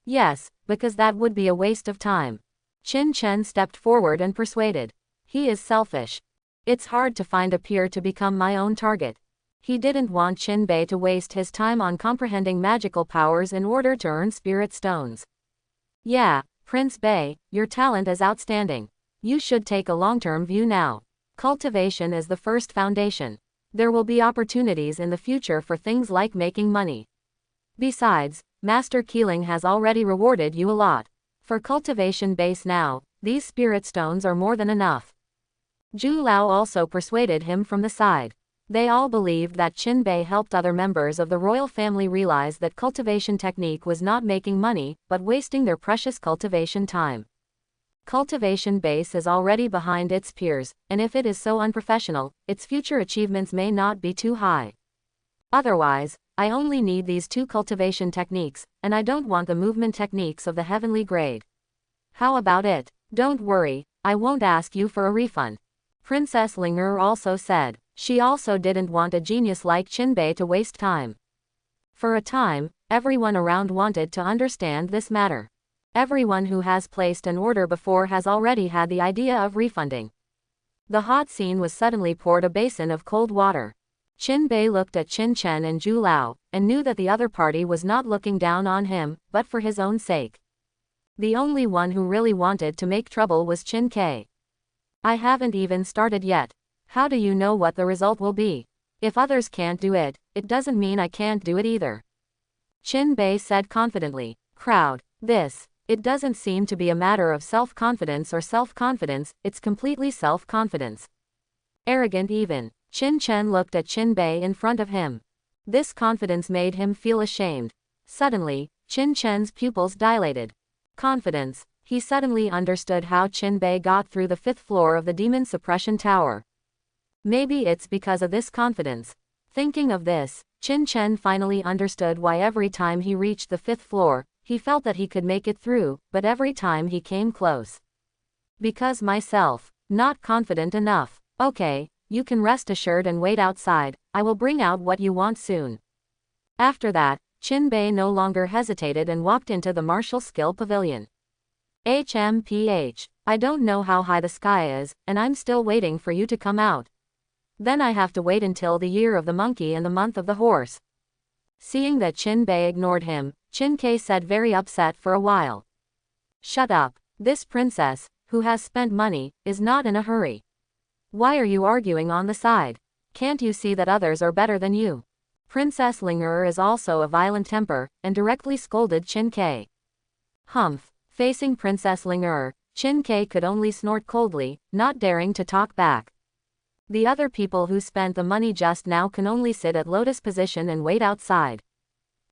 Yes, because that would be a waste of time. Qin Chen stepped forward and persuaded. He is selfish. It's hard to find a peer to become my own target. He didn't want Qin Bei to waste his time on comprehending magical powers in order to earn spirit stones. Yeah, Prince Bei, your talent is outstanding. You should take a long-term view now. Cultivation is the first foundation. There will be opportunities in the future for things like making money. Besides, Master Keeling has already rewarded you a lot. For cultivation base now, these spirit stones are more than enough. Zhu Lao also persuaded him from the side. They all believed that Qin Bei helped other members of the royal family realize that cultivation technique was not making money, but wasting their precious cultivation time. Cultivation base is already behind its peers, and if it is so unprofessional, its future achievements may not be too high. Otherwise, I only need these 2 cultivation techniques, and I don't want the movement techniques of the heavenly grade. How about it? Don't worry, I won't ask you for a refund. Princess Linger also said. She also didn't want a genius like Qin Bei to waste time. For a time, everyone around wanted to understand this matter. Everyone who has placed an order before has already had the idea of refunding. The hot scene was suddenly poured a basin of cold water. Qin Bei looked at Qin Chen and Zhu Lao, and knew that the other party was not looking down on him, but for his own sake. The only one who really wanted to make trouble was Qin Kai. I haven't even started yet. How do you know what the result will be? If others can't do it, it doesn't mean I can't do it either. Qin Bei said confidently. Crowd, it doesn't seem to be a matter of self-confidence or self-confidence, it's completely self-confidence. Arrogant even. Qin Chen looked at Qin Bei in front of him. This confidence made him feel ashamed. Suddenly, Qin Chen's pupils dilated. Confidence. He suddenly understood how Qin Bei got through the 5th floor of the Demon Suppression Tower. Maybe it's because of this confidence. Thinking of this, Qin Chen finally understood why every time he reached the 5th floor, he felt that he could make it through, but every time he came close. Because myself, not confident enough. Okay, you can rest assured and wait outside, I will bring out what you want soon. After that, Qin Bei no longer hesitated and walked into the martial skill pavilion. HMPH, I don't know how high the sky is, and I'm still waiting for you to come out. Then I have to wait until the year of the monkey and the month of the horse. Seeing that Qin Bei ignored him, Qin Kai said very upset for a while. Shut up. This princess, who has spent money, is not in a hurry. Why are you arguing on the side? Can't you see that others are better than you? Princess Linger is also a violent temper, and directly scolded Qin Kai. Humph. Facing Princess Linger, Qin Kai could only snort coldly, not daring to talk back. The other people who spent the money just now can only sit at lotus position and wait outside.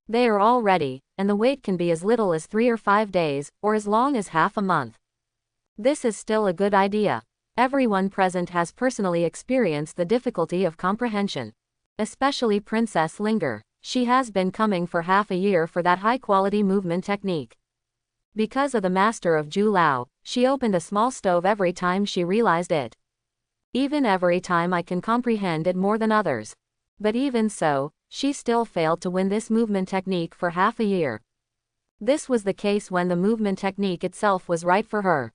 They are all ready, and the wait can be as little as 3 or 5 days, or as long as half a month. This is still a good idea. Everyone present has personally experienced the difficulty of comprehension. Especially Princess Linger. She has been coming for half a year for that high-quality movement technique. Because of the master of Ju Lao, she opened a small stove every time she realized it. Even every time I can comprehend it more than others. But even so, she still failed to win this movement technique for half a year. This was the case when the movement technique itself was right for her.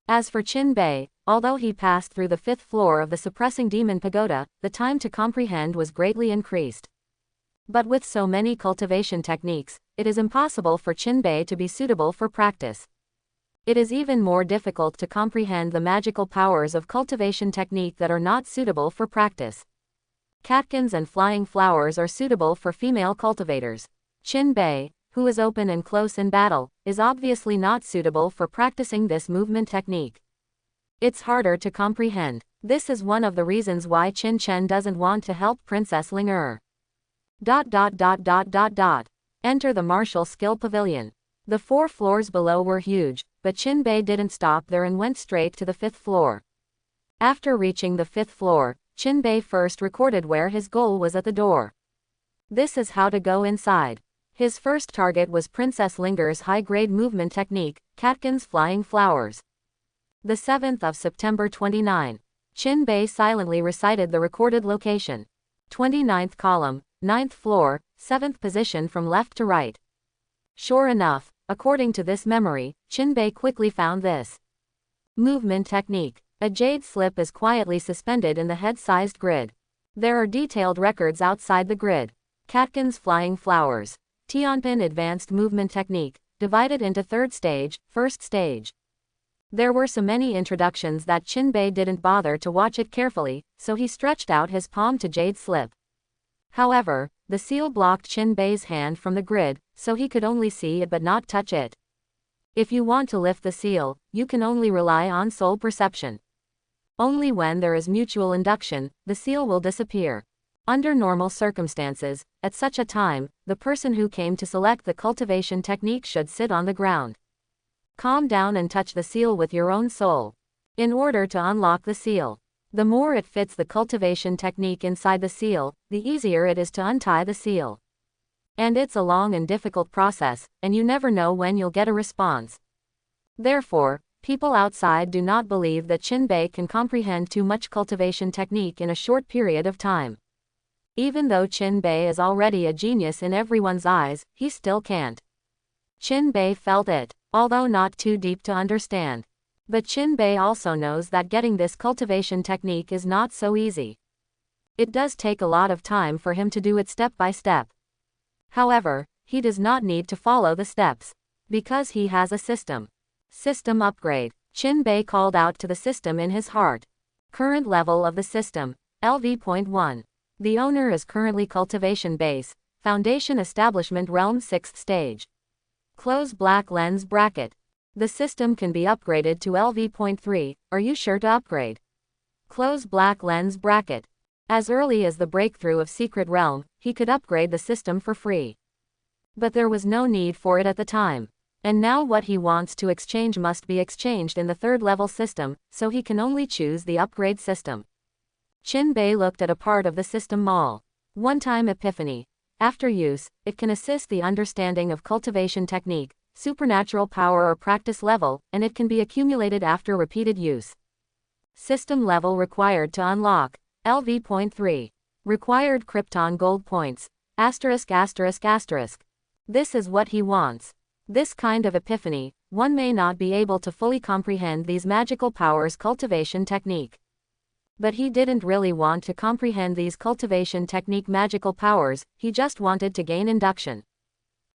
As for Qin Bei, although he passed through the 5th floor of the suppressing demon pagoda, the time to comprehend was greatly increased. But with so many cultivation techniques, it is impossible for Qin Bei to be suitable for practice. It is even more difficult to comprehend the magical powers of cultivation technique that are not suitable for practice. Catkins and flying flowers are suitable for female cultivators. Qin Bei, who is open and close in battle, is obviously not suitable for practicing this movement technique. It's harder to comprehend. This is one of the reasons why Qin Chen doesn't want to help Princess Ling Er. Enter the martial skill pavilion. The 4 floors below were huge, but Qin Bei didn't stop there and went straight to the 5th floor. After reaching the 5th floor, Qin Bei first recorded where his goal was at the door. This is how to go inside. His first target was Princess Ling Er's high-grade movement technique, Catkins Flying Flowers. The 7th of September 29. Qin Bei silently recited the recorded location. 29th column, 9th floor, 7th position from left to right. Sure enough, according to this memory, Qin Bei quickly found this movement technique. A jade slip is quietly suspended in the head-sized grid. There are detailed records outside the grid. Catkins Flying Flowers. Tianpin Advanced Movement Technique, divided into 3rd stage, 1st stage. There were so many introductions that Qin Bei didn't bother to watch it carefully, so he stretched out his palm to jade slip. However, the seal blocked Qin Bei's hand from the grid, so he could only see it but not touch it. If you want to lift the seal, you can only rely on soul perception. Only when there is mutual induction, the seal will disappear. Under normal circumstances, at such a time, the person who came to select the cultivation technique should sit on the ground. Calm down and touch the seal with your own soul. In order to unlock the seal, the more it fits the cultivation technique inside the seal, the easier it is to untie the seal. And it's a long and difficult process, and you never know when you'll get a response. Therefore, people outside do not believe that Qin Bei can comprehend too much cultivation technique in a short period of time. Even though Qin Bei is already a genius in everyone's eyes, he still can't. Qin Bei felt it, although not too deep to understand. But Qin Bei also knows that getting this cultivation technique is not so easy. It does take a lot of time for him to do it step by step. However, he does not need to follow the steps, because he has a system. System upgrade. Qin Bei called out to the system in his heart. Current level of the system, LV.1. The owner is currently Cultivation Base, Foundation Establishment Realm 6th stage. Close black lens bracket. The system can be upgraded to LV.3, are you sure to upgrade? Close black lens bracket. As early as the breakthrough of Secret Realm, he could upgrade the system for free. But there was no need for it at the time. And now what he wants to exchange must be exchanged in the 3rd level system, so he can only choose the upgrade system. Qin Bei looked at a part of the system mall. One-time epiphany. After use, it can assist the understanding of cultivation technique, supernatural power or practice level, and it can be accumulated after repeated use. System level required to unlock. LV.3. Required Krypton gold points. Asterisk. This is what he wants. This kind of epiphany, one may not be able to fully comprehend these magical powers cultivation technique. But he didn't really want to comprehend these cultivation technique magical powers, he just wanted to gain induction.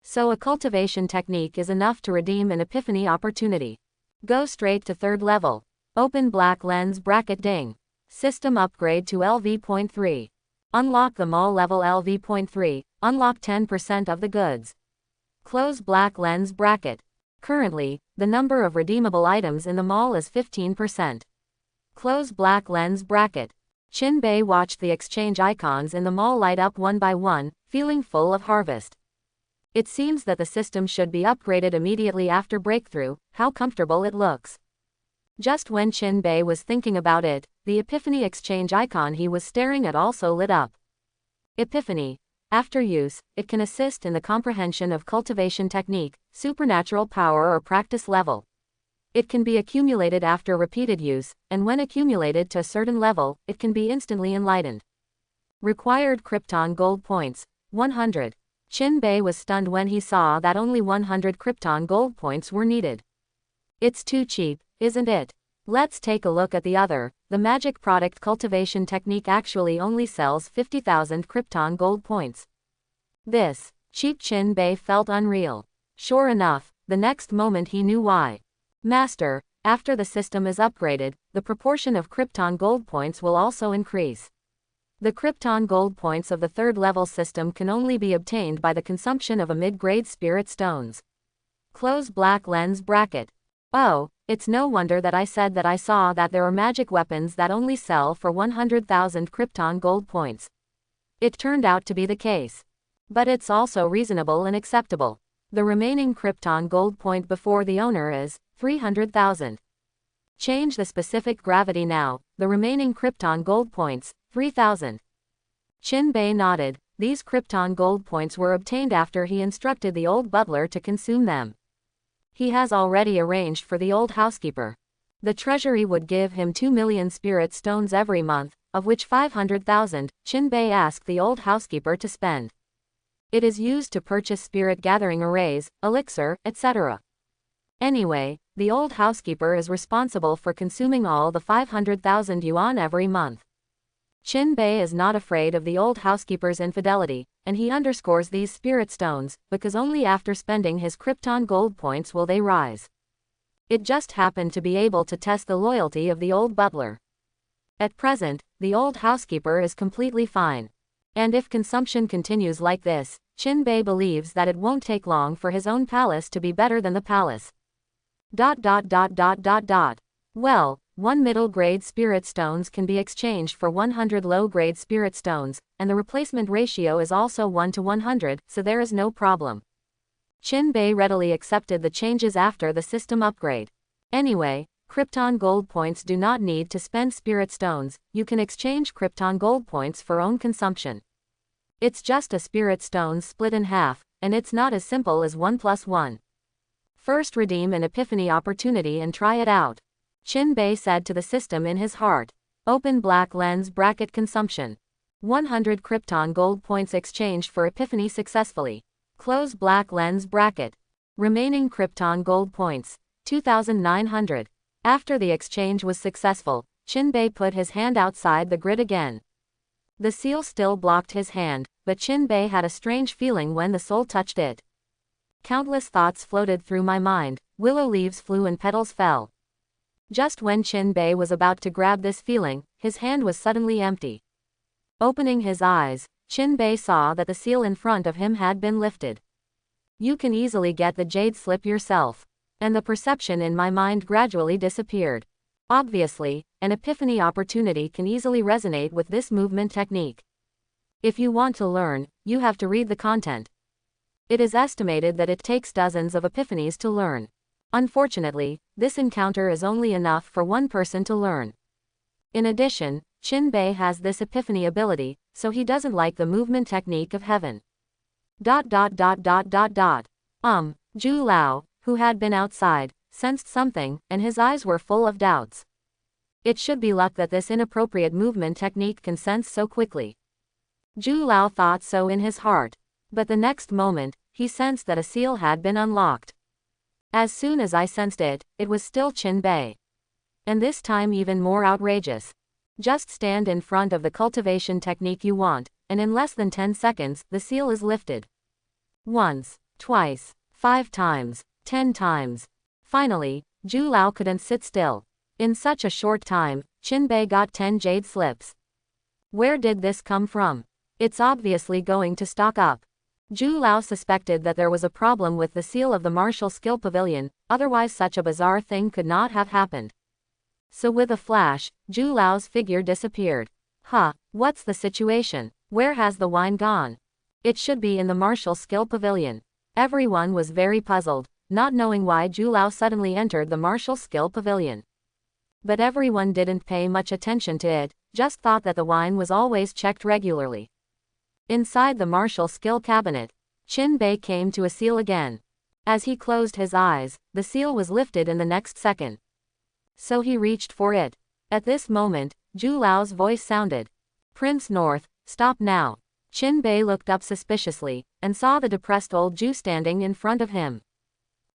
So a cultivation technique is enough to redeem an epiphany opportunity. Go straight to 3rd level. Open black lens bracket ding. System upgrade to LV.3. Unlock the mall level LV.3, unlock 10% of the goods. Close black lens bracket. Currently, the number of redeemable items in the mall is 15%. Close black lens bracket. Qin Bei watched the exchange icons in the mall light up one by one, feeling full of harvest. It seems that the system should be upgraded immediately after breakthrough, how comfortable it looks. Just when Qin Bei was thinking about it, the Epiphany exchange icon he was staring at also lit up. Epiphany. After use, it can assist in the comprehension of cultivation technique, supernatural power or practice level. It can be accumulated after repeated use, and when accumulated to a certain level, it can be instantly enlightened. Required Krypton Gold Points, 100. Chin Bei was stunned when he saw that only 100 Krypton Gold Points were needed. It's too cheap, isn't it? Let's take a look at the other. The magic product cultivation technique actually only sells 50,000 Krypton Gold Points. This cheap Chin Bei felt unreal. Sure enough, the next moment he knew why. Master, after the system is upgraded, the proportion of Krypton Gold Points will also increase. The Krypton Gold Points of the third level system can only be obtained by the consumption of a mid-grade spirit stones. Close black lens bracket. Oh, it's no wonder that I said that I saw that there are magic weapons that only sell for 100,000 Krypton Gold Points. It turned out to be the case. But it's also reasonable and acceptable. The remaining Krypton Gold Point before the owner is 300,000. Change the specific gravity now. The remaining Krypton Gold Points, 3,000. Chin Bei nodded. These Krypton Gold Points were obtained after he instructed the old butler to consume them. He has already arranged for the old housekeeper. The treasury would give him 2 million spirit stones every month, of which 500,000, Chin Bei asked the old housekeeper to spend. It is used to purchase spirit gathering arrays, elixir, etc. Anyway, the old housekeeper is responsible for consuming all the 500,000 yuan every month. Chin Bei is not afraid of the old housekeeper's infidelity, and he underscores these spirit stones, because only after spending his Krypton Gold Points will they rise. It just happened to be able to test the loyalty of the old butler. At present, the old housekeeper is completely fine. And if consumption continues like this, Chin Bei believes that it won't take long for his own palace to be better than the palace. Well, 1 middle-grade spirit stones can be exchanged for 100 low-grade spirit stones, and the replacement ratio is also 1 to 100, so there is no problem. Chin Bei readily accepted the changes after the system upgrade. Anyway, Krypton Gold Points do not need to spend spirit stones, you can exchange Krypton Gold Points for own consumption. It's just a spirit stone split in half, and it's not as simple as 1 plus 1. First redeem an epiphany opportunity and try it out. Chin Bei said to the system in his heart. Open black lens bracket consumption. 100 Krypton Gold Points exchanged for epiphany successfully. Close black lens bracket. Remaining Krypton Gold Points, 2,900. After the exchange was successful, Chin Bei put his hand outside the grid again. The seal still blocked his hand, but Chin Bei had a strange feeling when the soul touched it. Countless thoughts floated through my mind, willow leaves flew and petals fell. Just when Chin Bei was about to grab this feeling, his hand was suddenly empty. Opening his eyes, Chin Bei saw that the seal in front of him had been lifted. You can easily get the jade slip yourself. And the perception in my mind gradually disappeared. Obviously, an epiphany opportunity can easily resonate with this movement technique. If you want to learn, you have to read the content. It is estimated that it takes dozens of epiphanies to learn. Unfortunately, this encounter is only enough for one person to learn. In addition, Chin Bei has this epiphany ability, so he doesn't like the movement technique of heaven. Zhu Lao, who had been outside, sensed something, and his eyes were full of doubts. It should be luck that this inappropriate movement technique can sense so quickly. Zhu Lao thought so in his heart. But the next moment, he sensed that a seal had been unlocked. As soon as I sensed it, it was still Chin Bei. And this time even more outrageous. Just stand in front of the cultivation technique you want, and in less than 10 seconds, the seal is lifted. Once, twice, 5 times, 10 times. Finally, Zhu Lao couldn't sit still. In such a short time, Chin Bei got 10 jade slips. Where did this come from? It's obviously going to stock up. Zhu Lao suspected that there was a problem with the seal of the martial skill pavilion, otherwise such a bizarre thing could not have happened. So with a flash, Zhu Lao's figure disappeared. What's the situation? Where has the wine gone? It should be in the martial skill pavilion. Everyone was very puzzled, not knowing why Zhu Lao suddenly entered the martial skill pavilion. But everyone didn't pay much attention to it, just thought that the wine was always checked regularly. Inside the martial skill cabinet, Qin Bei came to a seal again. As he closed his eyes, the seal was lifted in the next second. So he reached for it. At this moment, Zhu Lao's voice sounded. Prince North, stop now. Qin Bei looked up suspiciously, and saw the depressed old Jew standing in front of him.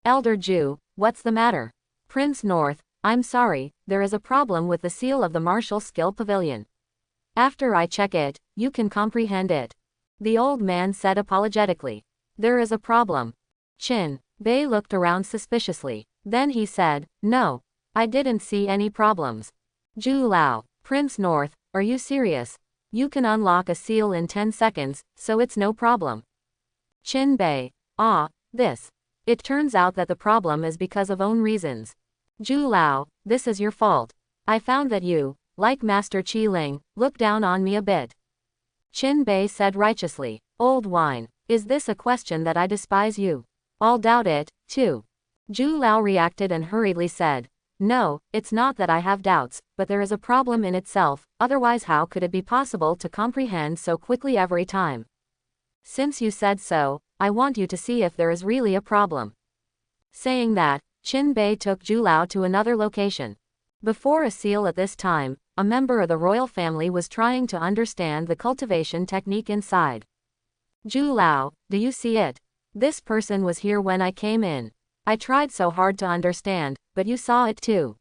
Elder Jew, what's the matter? Prince North, I'm sorry, there is a problem with the seal of the martial skill pavilion. After I check it, you can comprehend it. The old man said apologetically. There is a problem. Qin Bei looked around suspiciously. Then he said, no, I didn't see any problems. Zhu Lao, Prince North, are you serious? You can unlock a seal in 10 seconds, so it's no problem. Qin Bei, this. It turns out that the problem is because of own reasons. Zhu Lao, this is your fault. I found that you, like Master Qi Ling, look down on me a bit. Qin Bei said righteously, old wine, is this a question that I despise you? I'll doubt it, too. Zhu Lao reacted and hurriedly said, no, it's not that I have doubts, but there is a problem in itself, otherwise how could it be possible to comprehend so quickly every time? Since you said so, I want you to see if there is really a problem. Saying that, Qin Bei took Zhu Lao to another location. Before a seal at this time, a member of the royal family was trying to understand the cultivation technique inside. Zhu Lao, do you see it? This person was here when I came in. I tried so hard to understand, but you saw it too.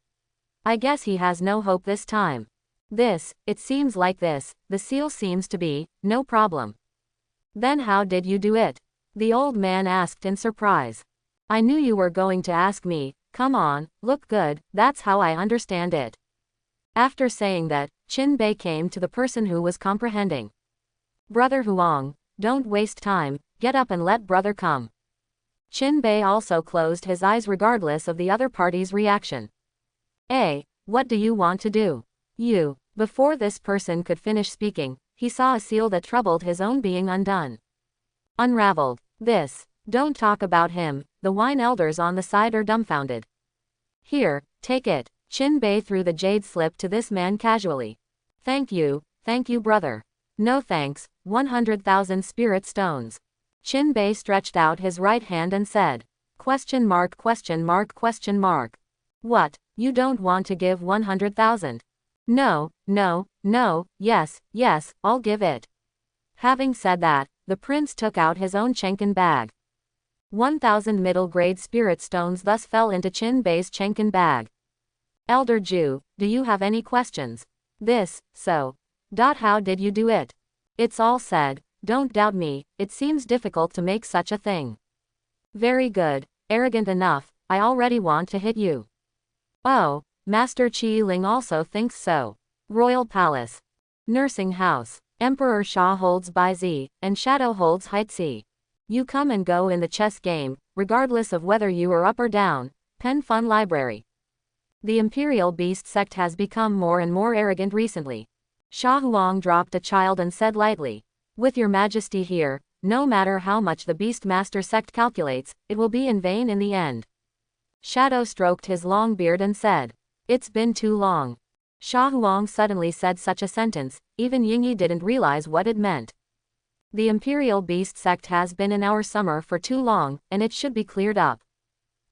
I guess he has no hope this time. It seems like this, the seal seems to be, no problem. Then how did you do it? The old man asked in surprise. I knew you were going to ask me, come on, look good, that's how I understand it. After saying that, Qin Bei came to the person who was comprehending. Brother Huang, don't waste time, get up and let brother come. Qin Bei also closed his eyes regardless of the other party's reaction. What do you want to do? Before this person could finish speaking, he saw a seal that troubled his own being undone. Unraveled. Don't talk about him, the wine elders on the side are dumbfounded. Here, take it. Qin Bei threw the jade slip to this man casually. Thank you, brother. No thanks, 100,000 spirit stones. Qin Bei stretched out his right hand and said, ? What, you don't want to give 100,000? No, yes, I'll give it. Having said that, the prince took out his own Chenkin bag. 1,000 middle-grade spirit stones thus fell into Qin Bei's Chenkin bag. Elder Jew, do you have any questions? How did you do it? It's all said, don't doubt me, it seems difficult to make such a thing. Very good, arrogant enough, I already want to hit you. Oh, Master Qi Ling also thinks so. Royal Palace. Nursing House. Emperor Sha holds Bai Zi, and Shadow holds Heitzi. You come and go in the chess game, regardless of whether you are up or down. Pen Fun Library. The Imperial Beast sect has become more and more arrogant recently. Sha Huang dropped a child and said lightly, with your majesty here, no matter how much the Beast Master sect calculates, it will be in vain in the end. Shadow stroked his long beard and said, it's been too long. Sha Huang suddenly said such a sentence, even Yingyi didn't realize what it meant. The Imperial Beast sect has been in our summer for too long, and it should be cleared up.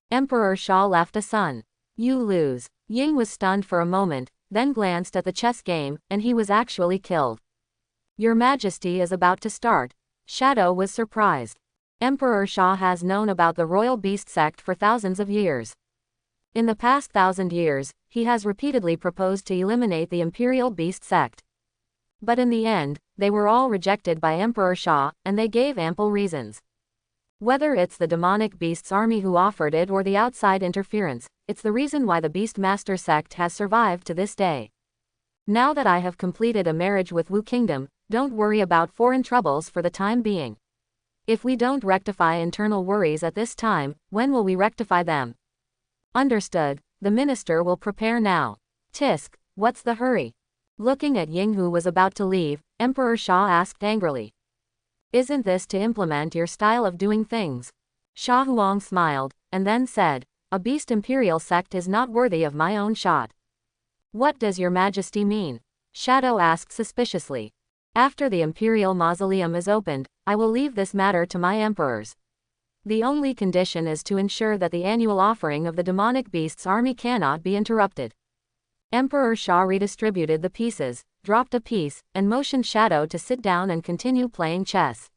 Emperor Sha left a son. You lose. Ying was stunned for a moment, then glanced at the chess game, and he was actually killed. Your Majesty is about to start. Shadow was surprised. Emperor Sha has known about the Royal Beast sect for thousands of years. In the past 1,000 years, he has repeatedly proposed to eliminate the Imperial Beast sect. But in the end, they were all rejected by Emperor Sha, and they gave ample reasons. Whether it's the demonic beast's army who offered it or the outside interference, it's the reason why the Beast Master sect has survived to this day. Now that I have completed a marriage with Wu Kingdom, don't worry about foreign troubles for the time being. If we don't rectify internal worries at this time, when will we rectify them? Understood, the minister will prepare now. Tisk, what's the hurry? Looking at Ying who was about to leave, Emperor Sha asked angrily. Isn't this to implement your style of doing things? Sha Huang smiled, and then said, a beast imperial sect is not worthy of my own shot. What does your majesty mean? Shadow asked suspiciously. After the imperial mausoleum is opened, I will leave this matter to my emperors. The only condition is to ensure that the annual offering of the demonic beast's army cannot be interrupted. Emperor Sha redistributed the pieces, dropped a piece, and motioned Shadow to sit down and continue playing chess.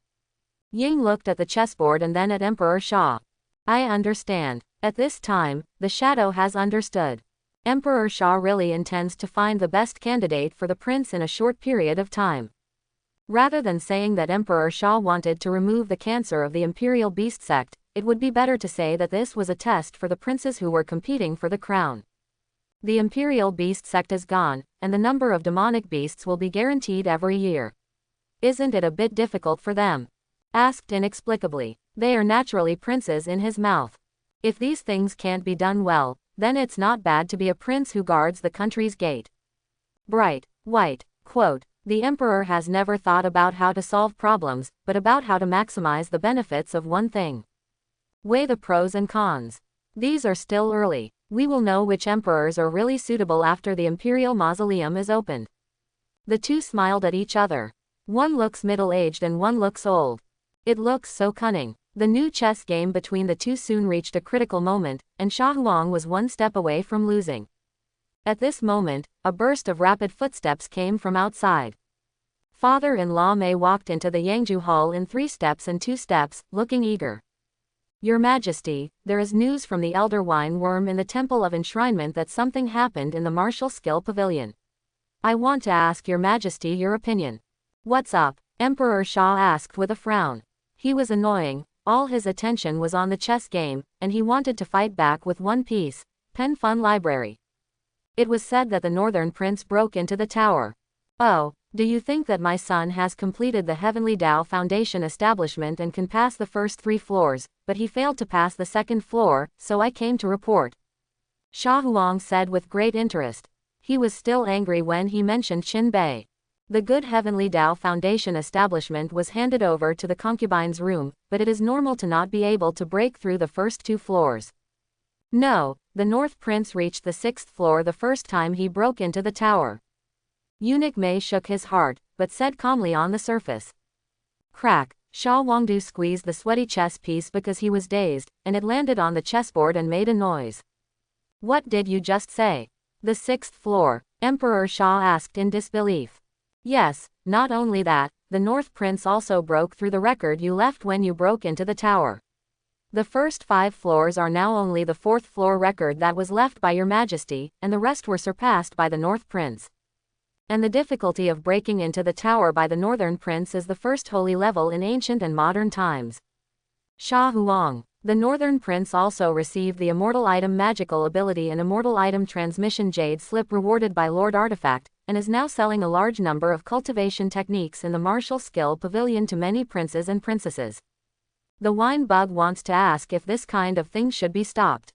Ying looked at the chessboard and then at Emperor Sha. I understand. At this time, the Shadow has understood. Emperor Sha really intends to find the best candidate for the prince in a short period of time. Rather than saying that Emperor Sha wanted to remove the cancer of the Imperial Beast sect, it would be better to say that this was a test for the princes who were competing for the crown. The Imperial Beast sect is gone, and the number of demonic beasts will be guaranteed every year. Isn't it a bit difficult for them? Asked inexplicably. They are naturally princes in his mouth. If these things can't be done well, then it's not bad to be a prince who guards the country's gate. Bright, white, quote, the emperor has never thought about how to solve problems, but about how to maximize the benefits of one thing. Weigh the pros and cons. These are still early. We will know which emperors are really suitable after the imperial mausoleum is opened. The two smiled at each other. One looks middle-aged and one looks old. It looks so cunning. The new chess game between the two soon reached a critical moment, and Sha Huang was one step away from losing. At this moment, a burst of rapid footsteps came from outside. Father-in-law Mei walked into the Yangju Hall in 3 steps and 2 steps, looking eager. Your Majesty, there is news from the Elder Wine Worm in the Temple of Enshrinement that something happened in the Martial Skill Pavilion. I want to ask Your Majesty your opinion. What's up? Emperor Sha asked with a frown. He was annoying, all his attention was on the chess game, and he wanted to fight back with one piece, Pen Fun Library. It was said that the Northern Prince broke into the tower. Oh, do you think that my son has completed the Heavenly Tao Foundation establishment and can pass the first 3 floors, but he failed to pass the 2nd floor, so I came to report. Sha Huang said with great interest. He was still angry when he mentioned Qin Bei. The good Heavenly Tao Foundation establishment was handed over to the concubine's room, but it is normal to not be able to break through the first 2 floors. No, the North Prince reached the 6th floor the first time he broke into the tower. Eunuch Mei shook his heart, but said calmly on the surface. Crack, Sha Wangdu squeezed the sweaty chess piece because he was dazed, and it landed on the chessboard and made a noise. What did you just say? The 6th floor, Emperor Sha asked in disbelief. Yes, not only that, the North Prince also broke through the record you left when you broke into the tower. The first 5 floors are now only the 4th floor record that was left by Your Majesty, and the rest were surpassed by the North Prince. And the difficulty of breaking into the tower by the Northern Prince is the first holy level in ancient and modern times. Sha Huang. The Northern Prince also received the Immortal Item Magical Ability and Immortal Item Transmission Jade Slip rewarded by Lord Artifact, and is now selling a large number of cultivation techniques in the Martial Skill Pavilion to many princes and princesses. The wine bug wants to ask if this kind of thing should be stopped.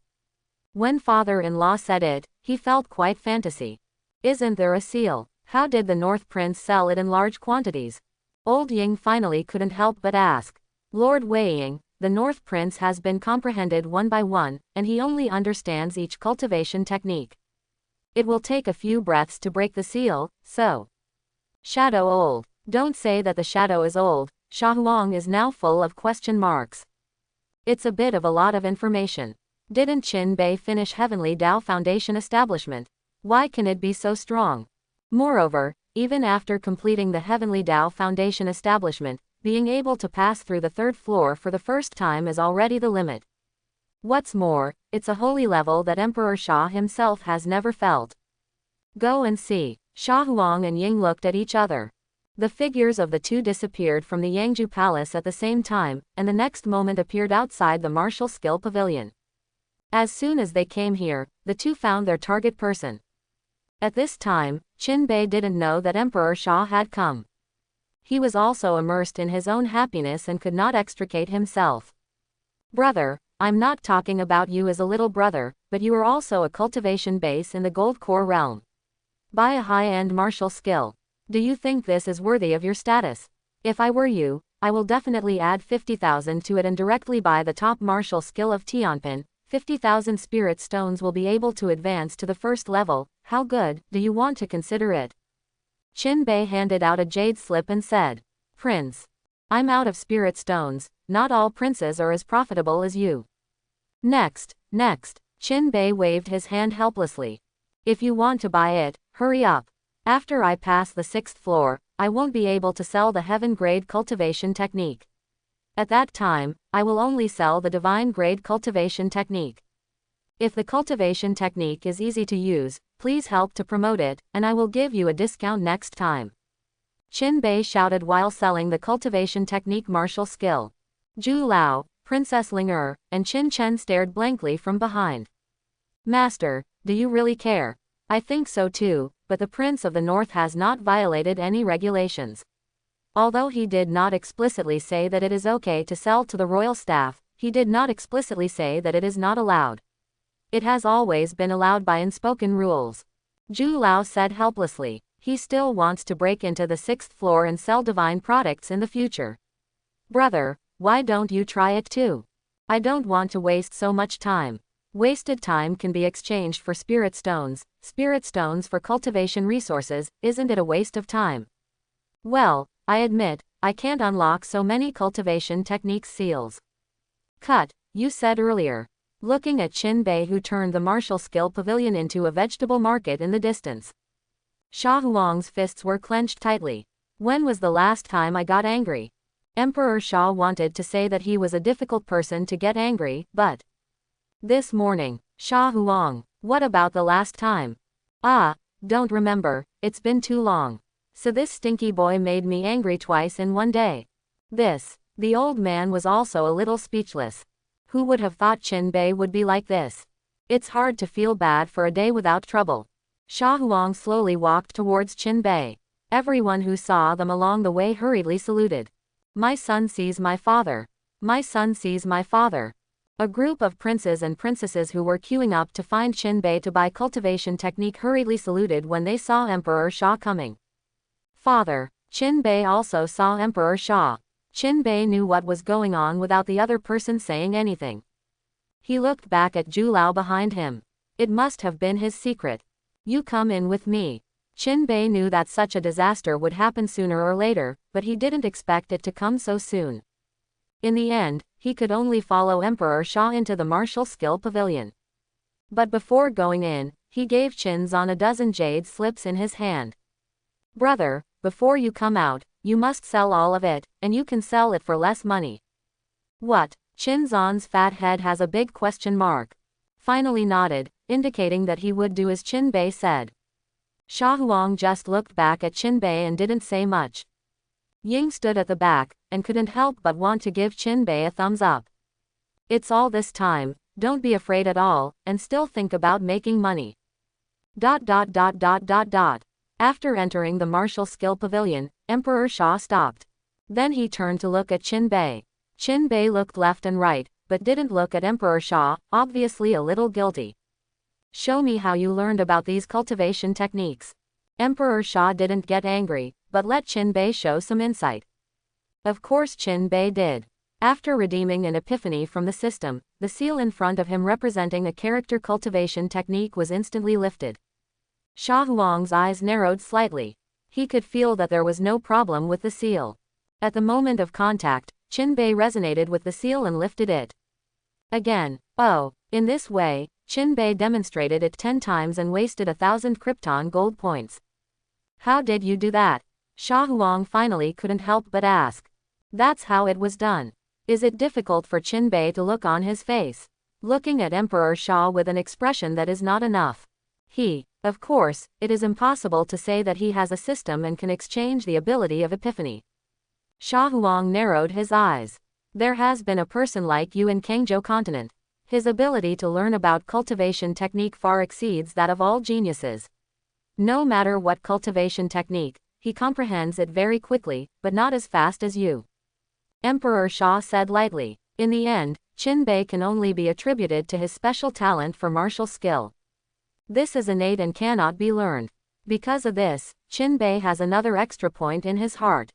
When father-in-law said it, he felt quite fantasy. Isn't there a seal? How did the North Prince sell it in large quantities? Old Ying finally couldn't help but ask. Lord Weiying, the North Prince has been comprehended one by one, and he only understands each cultivation technique. It will take a few breaths to break the seal, so. Shadow old. Don't say that the shadow is old. Sha Huang is now full of question marks. It's a bit of a lot of information. Didn't Qin Bei finish Heavenly Tao Foundation establishment? Why can it be so strong? Moreover, even after completing the Heavenly Tao Foundation establishment, being able to pass through the 3rd floor for the first time is already the limit. What's more, it's a holy level that Emperor Sha himself has never felt. Go and see. Sha Huang and Ying looked at each other. The figures of the two disappeared from the Yangju Palace at the same time, and the next moment appeared outside the Martial Skill Pavilion. As soon as they came here, the two found their target person. At this time, Qin Bei didn't know that Emperor Sha had come. He was also immersed in his own happiness and could not extricate himself. Brother, I'm not talking about you as a little brother, but you are also a cultivation base in the Gold Core realm. Buy a high-end martial skill. Do you think this is worthy of your status? If I were you, I will definitely add 50,000 to it and directly buy the top martial skill of Tianpin. 50,000 spirit stones will be able to advance to the 1st level. How good, do you want to consider it? Qin Bei handed out a jade slip and said, Prince, I'm out of spirit stones, not all princes are as profitable as you. Next. Qin Bei waved his hand helplessly. If you want to buy it, hurry up. After I pass the 6th floor, I won't be able to sell the heaven-grade cultivation technique. At that time, I will only sell the divine-grade cultivation technique. If the cultivation technique is easy to use, please help to promote it, and I will give you a discount next time. Qin Bei shouted while selling the cultivation technique martial skill. Zhu Lao, Princess Ling and Qin Chen stared blankly from behind. Master, do you really care? I think so too, but the Prince of the North has not violated any regulations. Although he did not explicitly say that it is okay to sell to the royal staff, he did not explicitly say that it is not allowed. It has always been allowed by unspoken rules. Zhu Lao said helplessly. He still wants to break into the 6th floor and sell divine products in the future. Brother, why don't you try it too? I don't want to waste so much time. Wasted time can be exchanged for spirit stones for cultivation resources, isn't it a waste of time? Well, I admit, I can't unlock so many cultivation techniques seals. Cut, you said earlier. Looking at Qin Bei, who turned the martial skill pavilion into a vegetable market in the distance. Sha Huang's fists were clenched tightly. When was the last time I got angry? Emperor Sha wanted to say that he was a difficult person to get angry, but this morning, Sha Huang, what about the last time? Ah, don't remember, it's been too long. So this stinky boy made me angry twice in one day. The old man was also a little speechless. Who would have thought Qin Bei would be like this? It's hard to feel bad for a day without trouble. Sha Huang slowly walked towards Qin Bei. Everyone who saw them along the way hurriedly saluted. My son sees my father. My son sees my father. A group of princes and princesses who were queuing up to find Qin Bei to buy cultivation technique hurriedly saluted when they saw Emperor Sha coming. Father. Qin Bei also saw Emperor Sha. Qin Bei knew what was going on without the other person saying anything. He looked back at Zhu Lao behind him. It must have been his secret. You come in with me. Qin Bei knew that such a disaster would happen sooner or later, but he didn't expect it to come so soon. In the end, he could only follow Emperor Sha into the martial skill pavilion. But before going in, he gave Qin Zan a dozen jade slips in his hand. Brother, before you come out, you must sell all of it, and you can sell it for less money. What? Qin Zan's fat head has a big question mark. Finally nodded, indicating that he would do as Qin Bei said. Sha Huang just looked back at Qin Bei and didn't say much. Ying stood at the back, and couldn't help but want to give Qin Bei a thumbs up. It's all this time, don't be afraid at all, and still think about making money. ... After entering the martial skill pavilion, Emperor Sha stopped. Then he turned to look at Qin Bei. Qin Bei looked left and right, but didn't look at Emperor Sha, obviously a little guilty. Show me how you learned about these cultivation techniques. Emperor Sha didn't get angry, but let Qin Bei show some insight. Of course Qin Bei did. After redeeming an epiphany from the system, the seal in front of him representing a character cultivation technique was instantly lifted. Sha Huang's eyes narrowed slightly. He could feel that there was no problem with the seal. At the moment of contact, Qin Bei resonated with the seal and lifted it. Again. Oh, in this way, Qin Bei demonstrated it 10 times and wasted 1,000 Krypton gold points. How did you do that? Sha Huang finally couldn't help but ask. That's how it was done. Is it difficult for Qin Bei to look on his face? Looking at Emperor Sha with an expression that is not enough. Of course, it is impossible to say that he has a system and can exchange the ability of epiphany. Sha Huang narrowed his eyes. There has been a person like you in Kangzhou continent. His ability to learn about cultivation technique far exceeds that of all geniuses. No matter what cultivation technique, he comprehends it very quickly, but not as fast as you. Emperor Sha said lightly. In the end, Qin Bei can only be attributed to his special talent for martial skill. This is innate and cannot be learned. Because of this, Qin Bei has another extra point in his heart.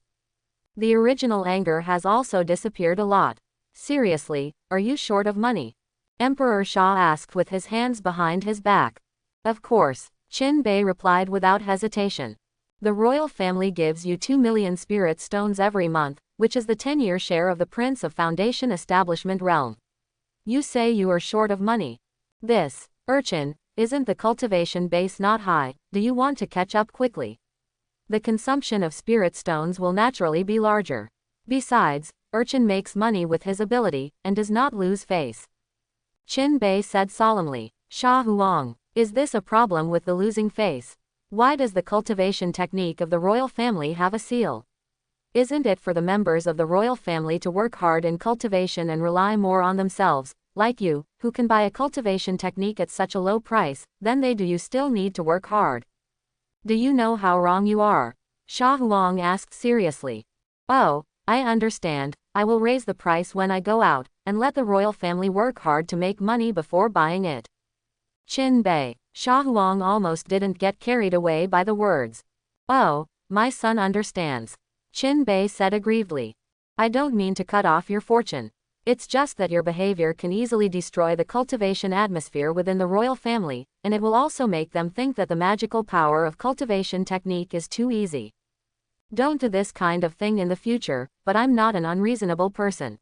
The original anger has also disappeared a lot. Seriously, are you short of money? Emperor Sha asked with his hands behind his back. Of course, Qin Bei replied without hesitation. The royal family gives you 2 million spirit stones every month, which is the 10-year share of the Prince of Foundation Establishment realm. You say you are short of money. This, urchin, isn't the cultivation base not high? Do you want to catch up quickly? The consumption of spirit stones will naturally be larger. Besides, urchin makes money with his ability, and does not lose face. Qin Bei said solemnly. Sha Huang, is this a problem with the losing face? Why does the cultivation technique of the royal family have a seal? Isn't it for the members of the royal family to work hard in cultivation and rely more on themselves, like you, who can buy a cultivation technique at such a low price? Then do you still need to work hard? Do you know how wrong you are? Sha Huang asked seriously. Oh, I understand. I will raise the price when I go out, and let the royal family work hard to make money before buying it. Qin Bei. Sha Huang almost didn't get carried away by the words. Oh, my son understands. Qin Bei said aggrievedly. I don't mean to cut off your fortune. It's just that your behavior can easily destroy the cultivation atmosphere within the royal family, and it will also make them think that the magical power of cultivation technique is too easy. Don't do this kind of thing in the future, but I'm not an unreasonable person.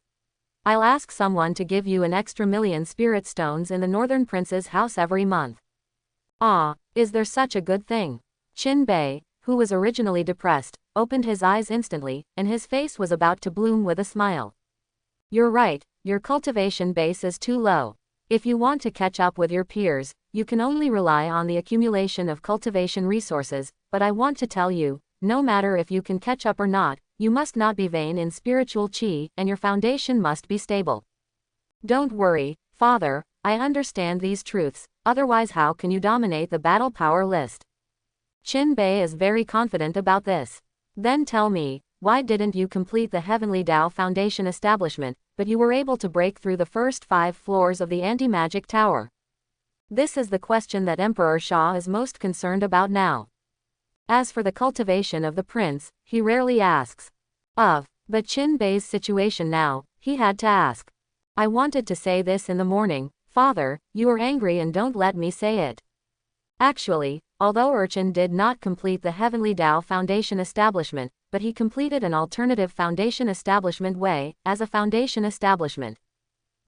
I'll ask someone to give you an extra 1,000,000 spirit stones in the Northern Prince's house every month. Ah, is there such a good thing? Qin Bei, who was originally depressed, opened his eyes instantly, and his face was about to bloom with a smile. You're right, your cultivation base is too low. If you want to catch up with your peers, you can only rely on the accumulation of cultivation resources, but I want to tell you, no matter if you can catch up or not, you must not be vain in spiritual qi, and your foundation must be stable. Don't worry, father, I understand these truths, otherwise how can you dominate the battle power list? Qin Bei is very confident about this. Then tell me, why didn't you complete the Heavenly Tao Foundation establishment, but you were able to break through the first 5 floors of the anti-magic tower? This is the question that Emperor Sha is most concerned about now. As for the cultivation of the prince, he rarely asks. But Qin Bei's situation now, he had to ask. I wanted to say this in the morning, father, you are angry and don't let me say it. Actually, although Urchin did not complete the Heavenly Tao Foundation establishment, but he completed an alternative foundation establishment way, as a foundation establishment.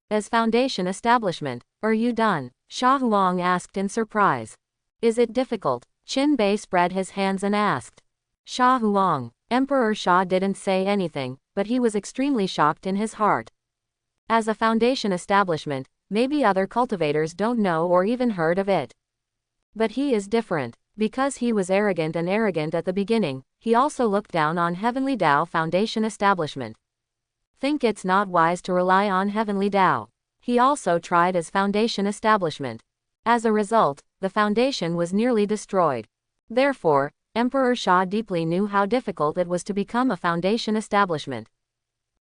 As foundation establishment, are you done? Sha Huang asked in surprise. Is it difficult? Qin Bei spread his hands and asked. Sha Huang. Emperor Sha didn't say anything, but he was extremely shocked in his heart. As a foundation establishment, maybe other cultivators don't know or even heard of it. But he is different. Because he was arrogant at the beginning, he also looked down on Heavenly Tao Foundation establishment. Think it's not wise to rely on Heavenly Tao. He also tried as foundation establishment. As a result, the foundation was nearly destroyed. Therefore, Emperor Sha deeply knew how difficult it was to become a foundation establishment.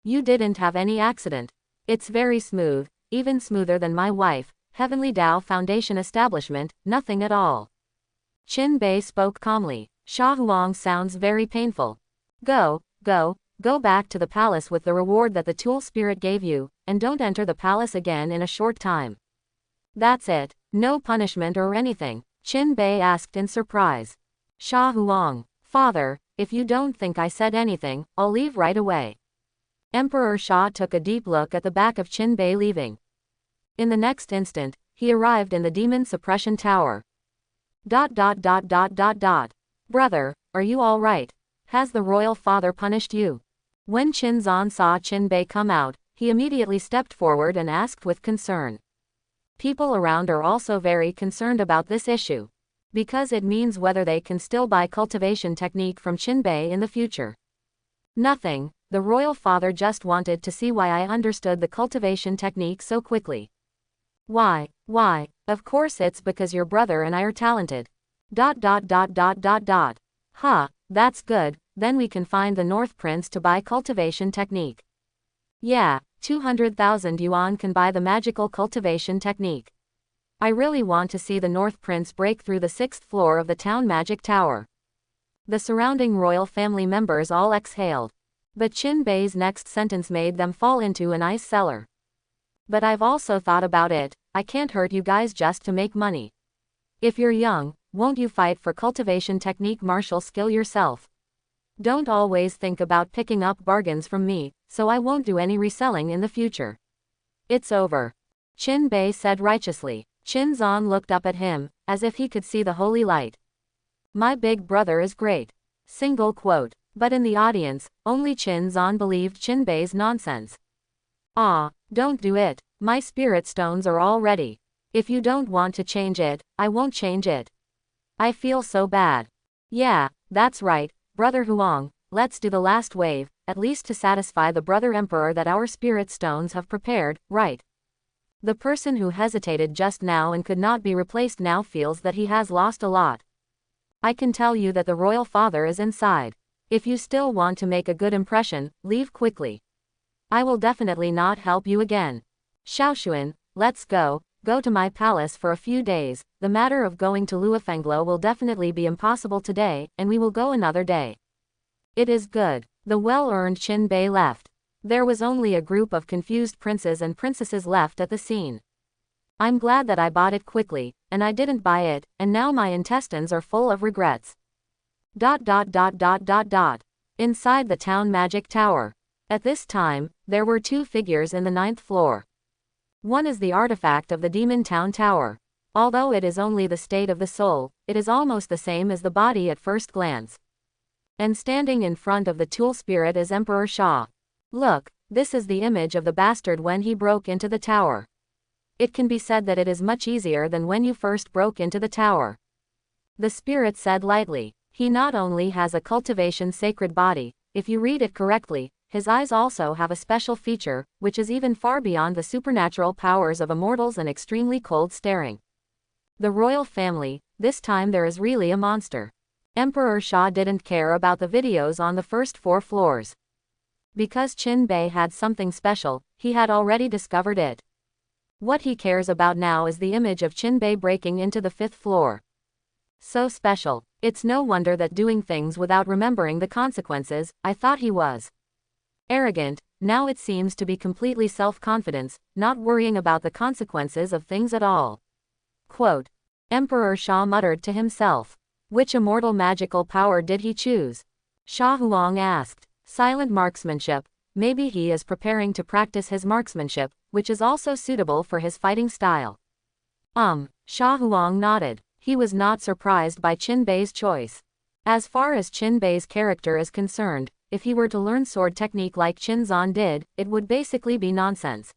You didn't have any accident. It's very smooth, even smoother than my wife, Heavenly Tao Foundation establishment, nothing at all. Qin Bei spoke calmly. Sha Huang sounds very painful. Go back to the palace with the reward that the Tool Spirit gave you, and don't enter the palace again in a short time. That's it, no punishment or anything? Qin Bei asked in surprise. Sha Huang, father, if you don't think I said anything, I'll leave right away. Emperor Sha took a deep look at the back of Qin Bei leaving. In the next instant, he arrived in the Demon Suppression Tower. ... Brother, are you all right? Has the royal father punished you? When Qin Zan saw Qin Bei come out, he immediately stepped forward and asked with concern. People around are also very concerned about this issue. Because it means whether they can still buy cultivation technique from Qin Bei in the future. Nothing, the royal father just wanted to see why I understood the cultivation technique so quickly. Why, of course it's because your brother and I are talented. ... Huh, that's good, then we can find the North Prince to buy cultivation technique. Yeah, 200,000 yuan can buy the magical cultivation technique. I really want to see the North Prince break through the 6th floor of the town magic tower. The surrounding royal family members all exhaled. But Qin Bei's next sentence made them fall into an ice cellar. But I've also thought about it, I can't hurt you guys just to make money. If you're young, won't you fight for cultivation technique martial skill yourself? Don't always think about picking up bargains from me, so I won't do any reselling in the future. It's over. Qin Bei said righteously. Qin Zan looked up at him, as if he could see the holy light. My big brother is great. Single quote. But in the audience, only Qin Zan believed Qin Bei's nonsense. Ah, don't do it. My spirit stones are all ready. If you don't want to change it, I won't change it. I feel so bad. Yeah, that's right, Brother Huang, let's do the last wave, at least to satisfy the brother emperor that our spirit stones have prepared, right? The person who hesitated just now and could not be replaced now feels that he has lost a lot. I can tell you that the royal father is inside. If you still want to make a good impression, leave quickly. I will definitely not help you again. Xiaoshuan, let's go to my palace for a few days. The matter of going to Luofenglo will definitely be impossible today, and we will go another day. It is good. The well-earned Qin Bei left. There was only a group of confused princes and princesses left at the scene. I'm glad that I bought it quickly, and I didn't buy it, and now my intestines are full of regrets. Inside the town magic tower. At this time, there were two figures in the 9th floor. One is the artifact of the Demon Town Tower. Although it is only the state of the soul, it is almost the same as the body at first glance. And standing in front of the tool spirit is Emperor Sha. Look, this is the image of the bastard when he broke into the tower. It can be said that it is much easier than when you first broke into the tower. The spirit said lightly. He not only has a cultivation sacred body, if you read it correctly, his eyes also have a special feature, which is even far beyond the supernatural powers of immortals and extremely cold staring. The royal family, this time there is really a monster. Emperor Sha didn't care about the videos on the first 4 floors. Because Qin Bei had something special, he had already discovered it. What he cares about now is the image of Qin Bei breaking into the 5th floor. So special. It's no wonder that doing things without remembering the consequences, I thought he was arrogant, now it seems to be completely self-confidence, not worrying about the consequences of things at all. Quote. Emperor Sha muttered to himself. Which immortal magical power did he choose? Sha Huang asked. Silent marksmanship. Maybe he is preparing to practice his marksmanship, which is also suitable for his fighting style. Sha Huang nodded. He was not surprised by Qin Bei's choice. As far as Qin Bei's character is concerned, if he were to learn sword technique like Qin Zan did, it would basically be nonsense.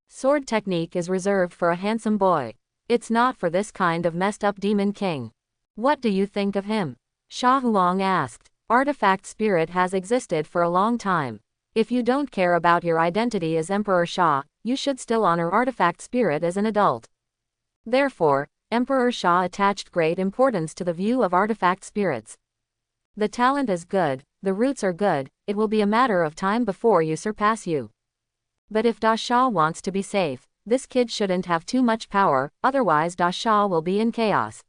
Sword technique is reserved for a handsome boy. It's not for this kind of messed up demon king. What do you think of him? Sha Huang asked. Artifact spirit has existed for a long time. If you don't care about your identity as Emperor Sha, you should still honor artifact spirit as an adult. Therefore, Emperor Sha attached great importance to the view of artifact spirits. The talent is good, the roots are good, it will be a matter of time before you surpass you. But if Da Sha wants to be safe, this kid shouldn't have too much power, otherwise Da Sha will be in chaos.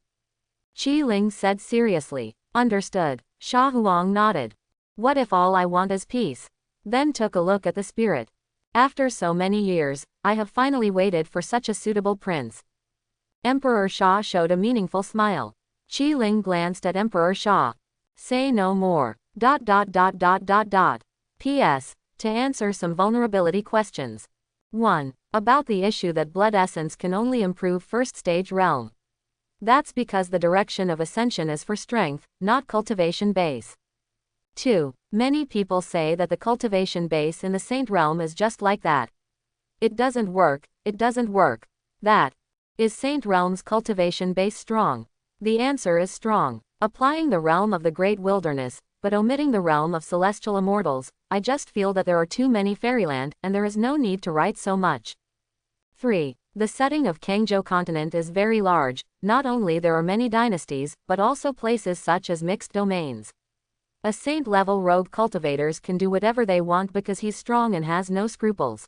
Qi Ling said seriously. Understood. Sha Huang nodded. What if all I want is peace? Then took a look at the spirit. After so many years, I have finally waited for such a suitable prince. Emperor Sha showed a meaningful smile. Qi Ling glanced at Emperor Sha. Say no more. P.S. To answer some vulnerability questions. 1. About the issue that blood essence can only improve first stage realm. That's because the direction of ascension is for strength, not cultivation base. 2. Many people say that the cultivation base in the saint realm is just like that. It doesn't work. That. Is saint realm's cultivation base strong? The answer is strong. Applying the realm of the great wilderness, but omitting the realm of celestial immortals, I just feel that there are too many fairyland, and there is no need to write so much. 3. The setting of Kangzhou continent is very large, not only there are many dynasties, but also places such as mixed domains. A saint-level rogue cultivators can do whatever they want because he's strong and has no scruples.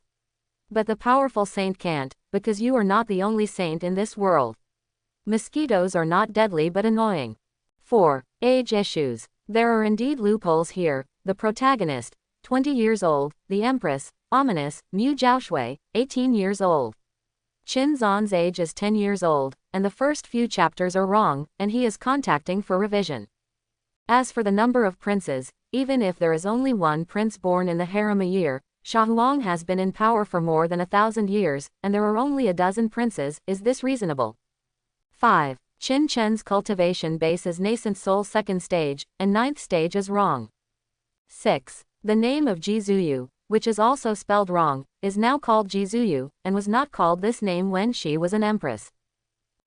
But the powerful saint can't, because you are not the only saint in this world. Mosquitoes are not deadly but annoying. 4. Age issues. There are indeed loopholes here. The protagonist, 20 years old, the Empress, ominous, Mu Jiaoshui, 18 years old. Qin Zan's age is 10 years old, and the first few chapters are wrong, and he is contacting for revision. As for the number of princes, even if there is only one prince born in the harem a year, Shah Huang has been in power for more than 1,000 years, and there are only a dozen princes. Is this reasonable? 5. Qin Chen's cultivation base is nascent soul second stage, and ninth stage is wrong. 6. The name of Jizuyu, which is also spelled wrong, is now called Jizuyu, and was not called this name when she was an empress.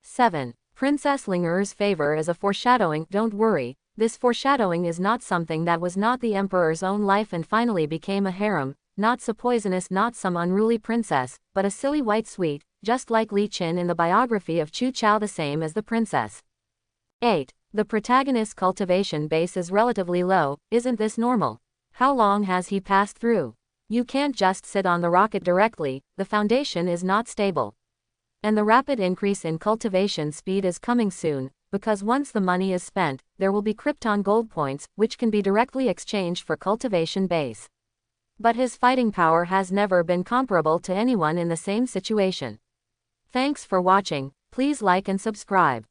7. Princess Ling'er's favor is a foreshadowing. Don't worry, this foreshadowing is not something that was not the emperor's own life and finally became a harem, not so poisonous, not some unruly princess, but a silly white sweet, just like Li Qin in the biography of Chu Chao, the same as the princess. 8. The protagonist's cultivation base is relatively low. Isn't this normal? How long has he passed through? You can't just sit on the rocket directly, the foundation is not stable. And the rapid increase in cultivation speed is coming soon, because once the money is spent, there will be Krypton gold points, which can be directly exchanged for cultivation base. But his fighting power has never been comparable to anyone in the same situation. Thanks for watching, please like and subscribe.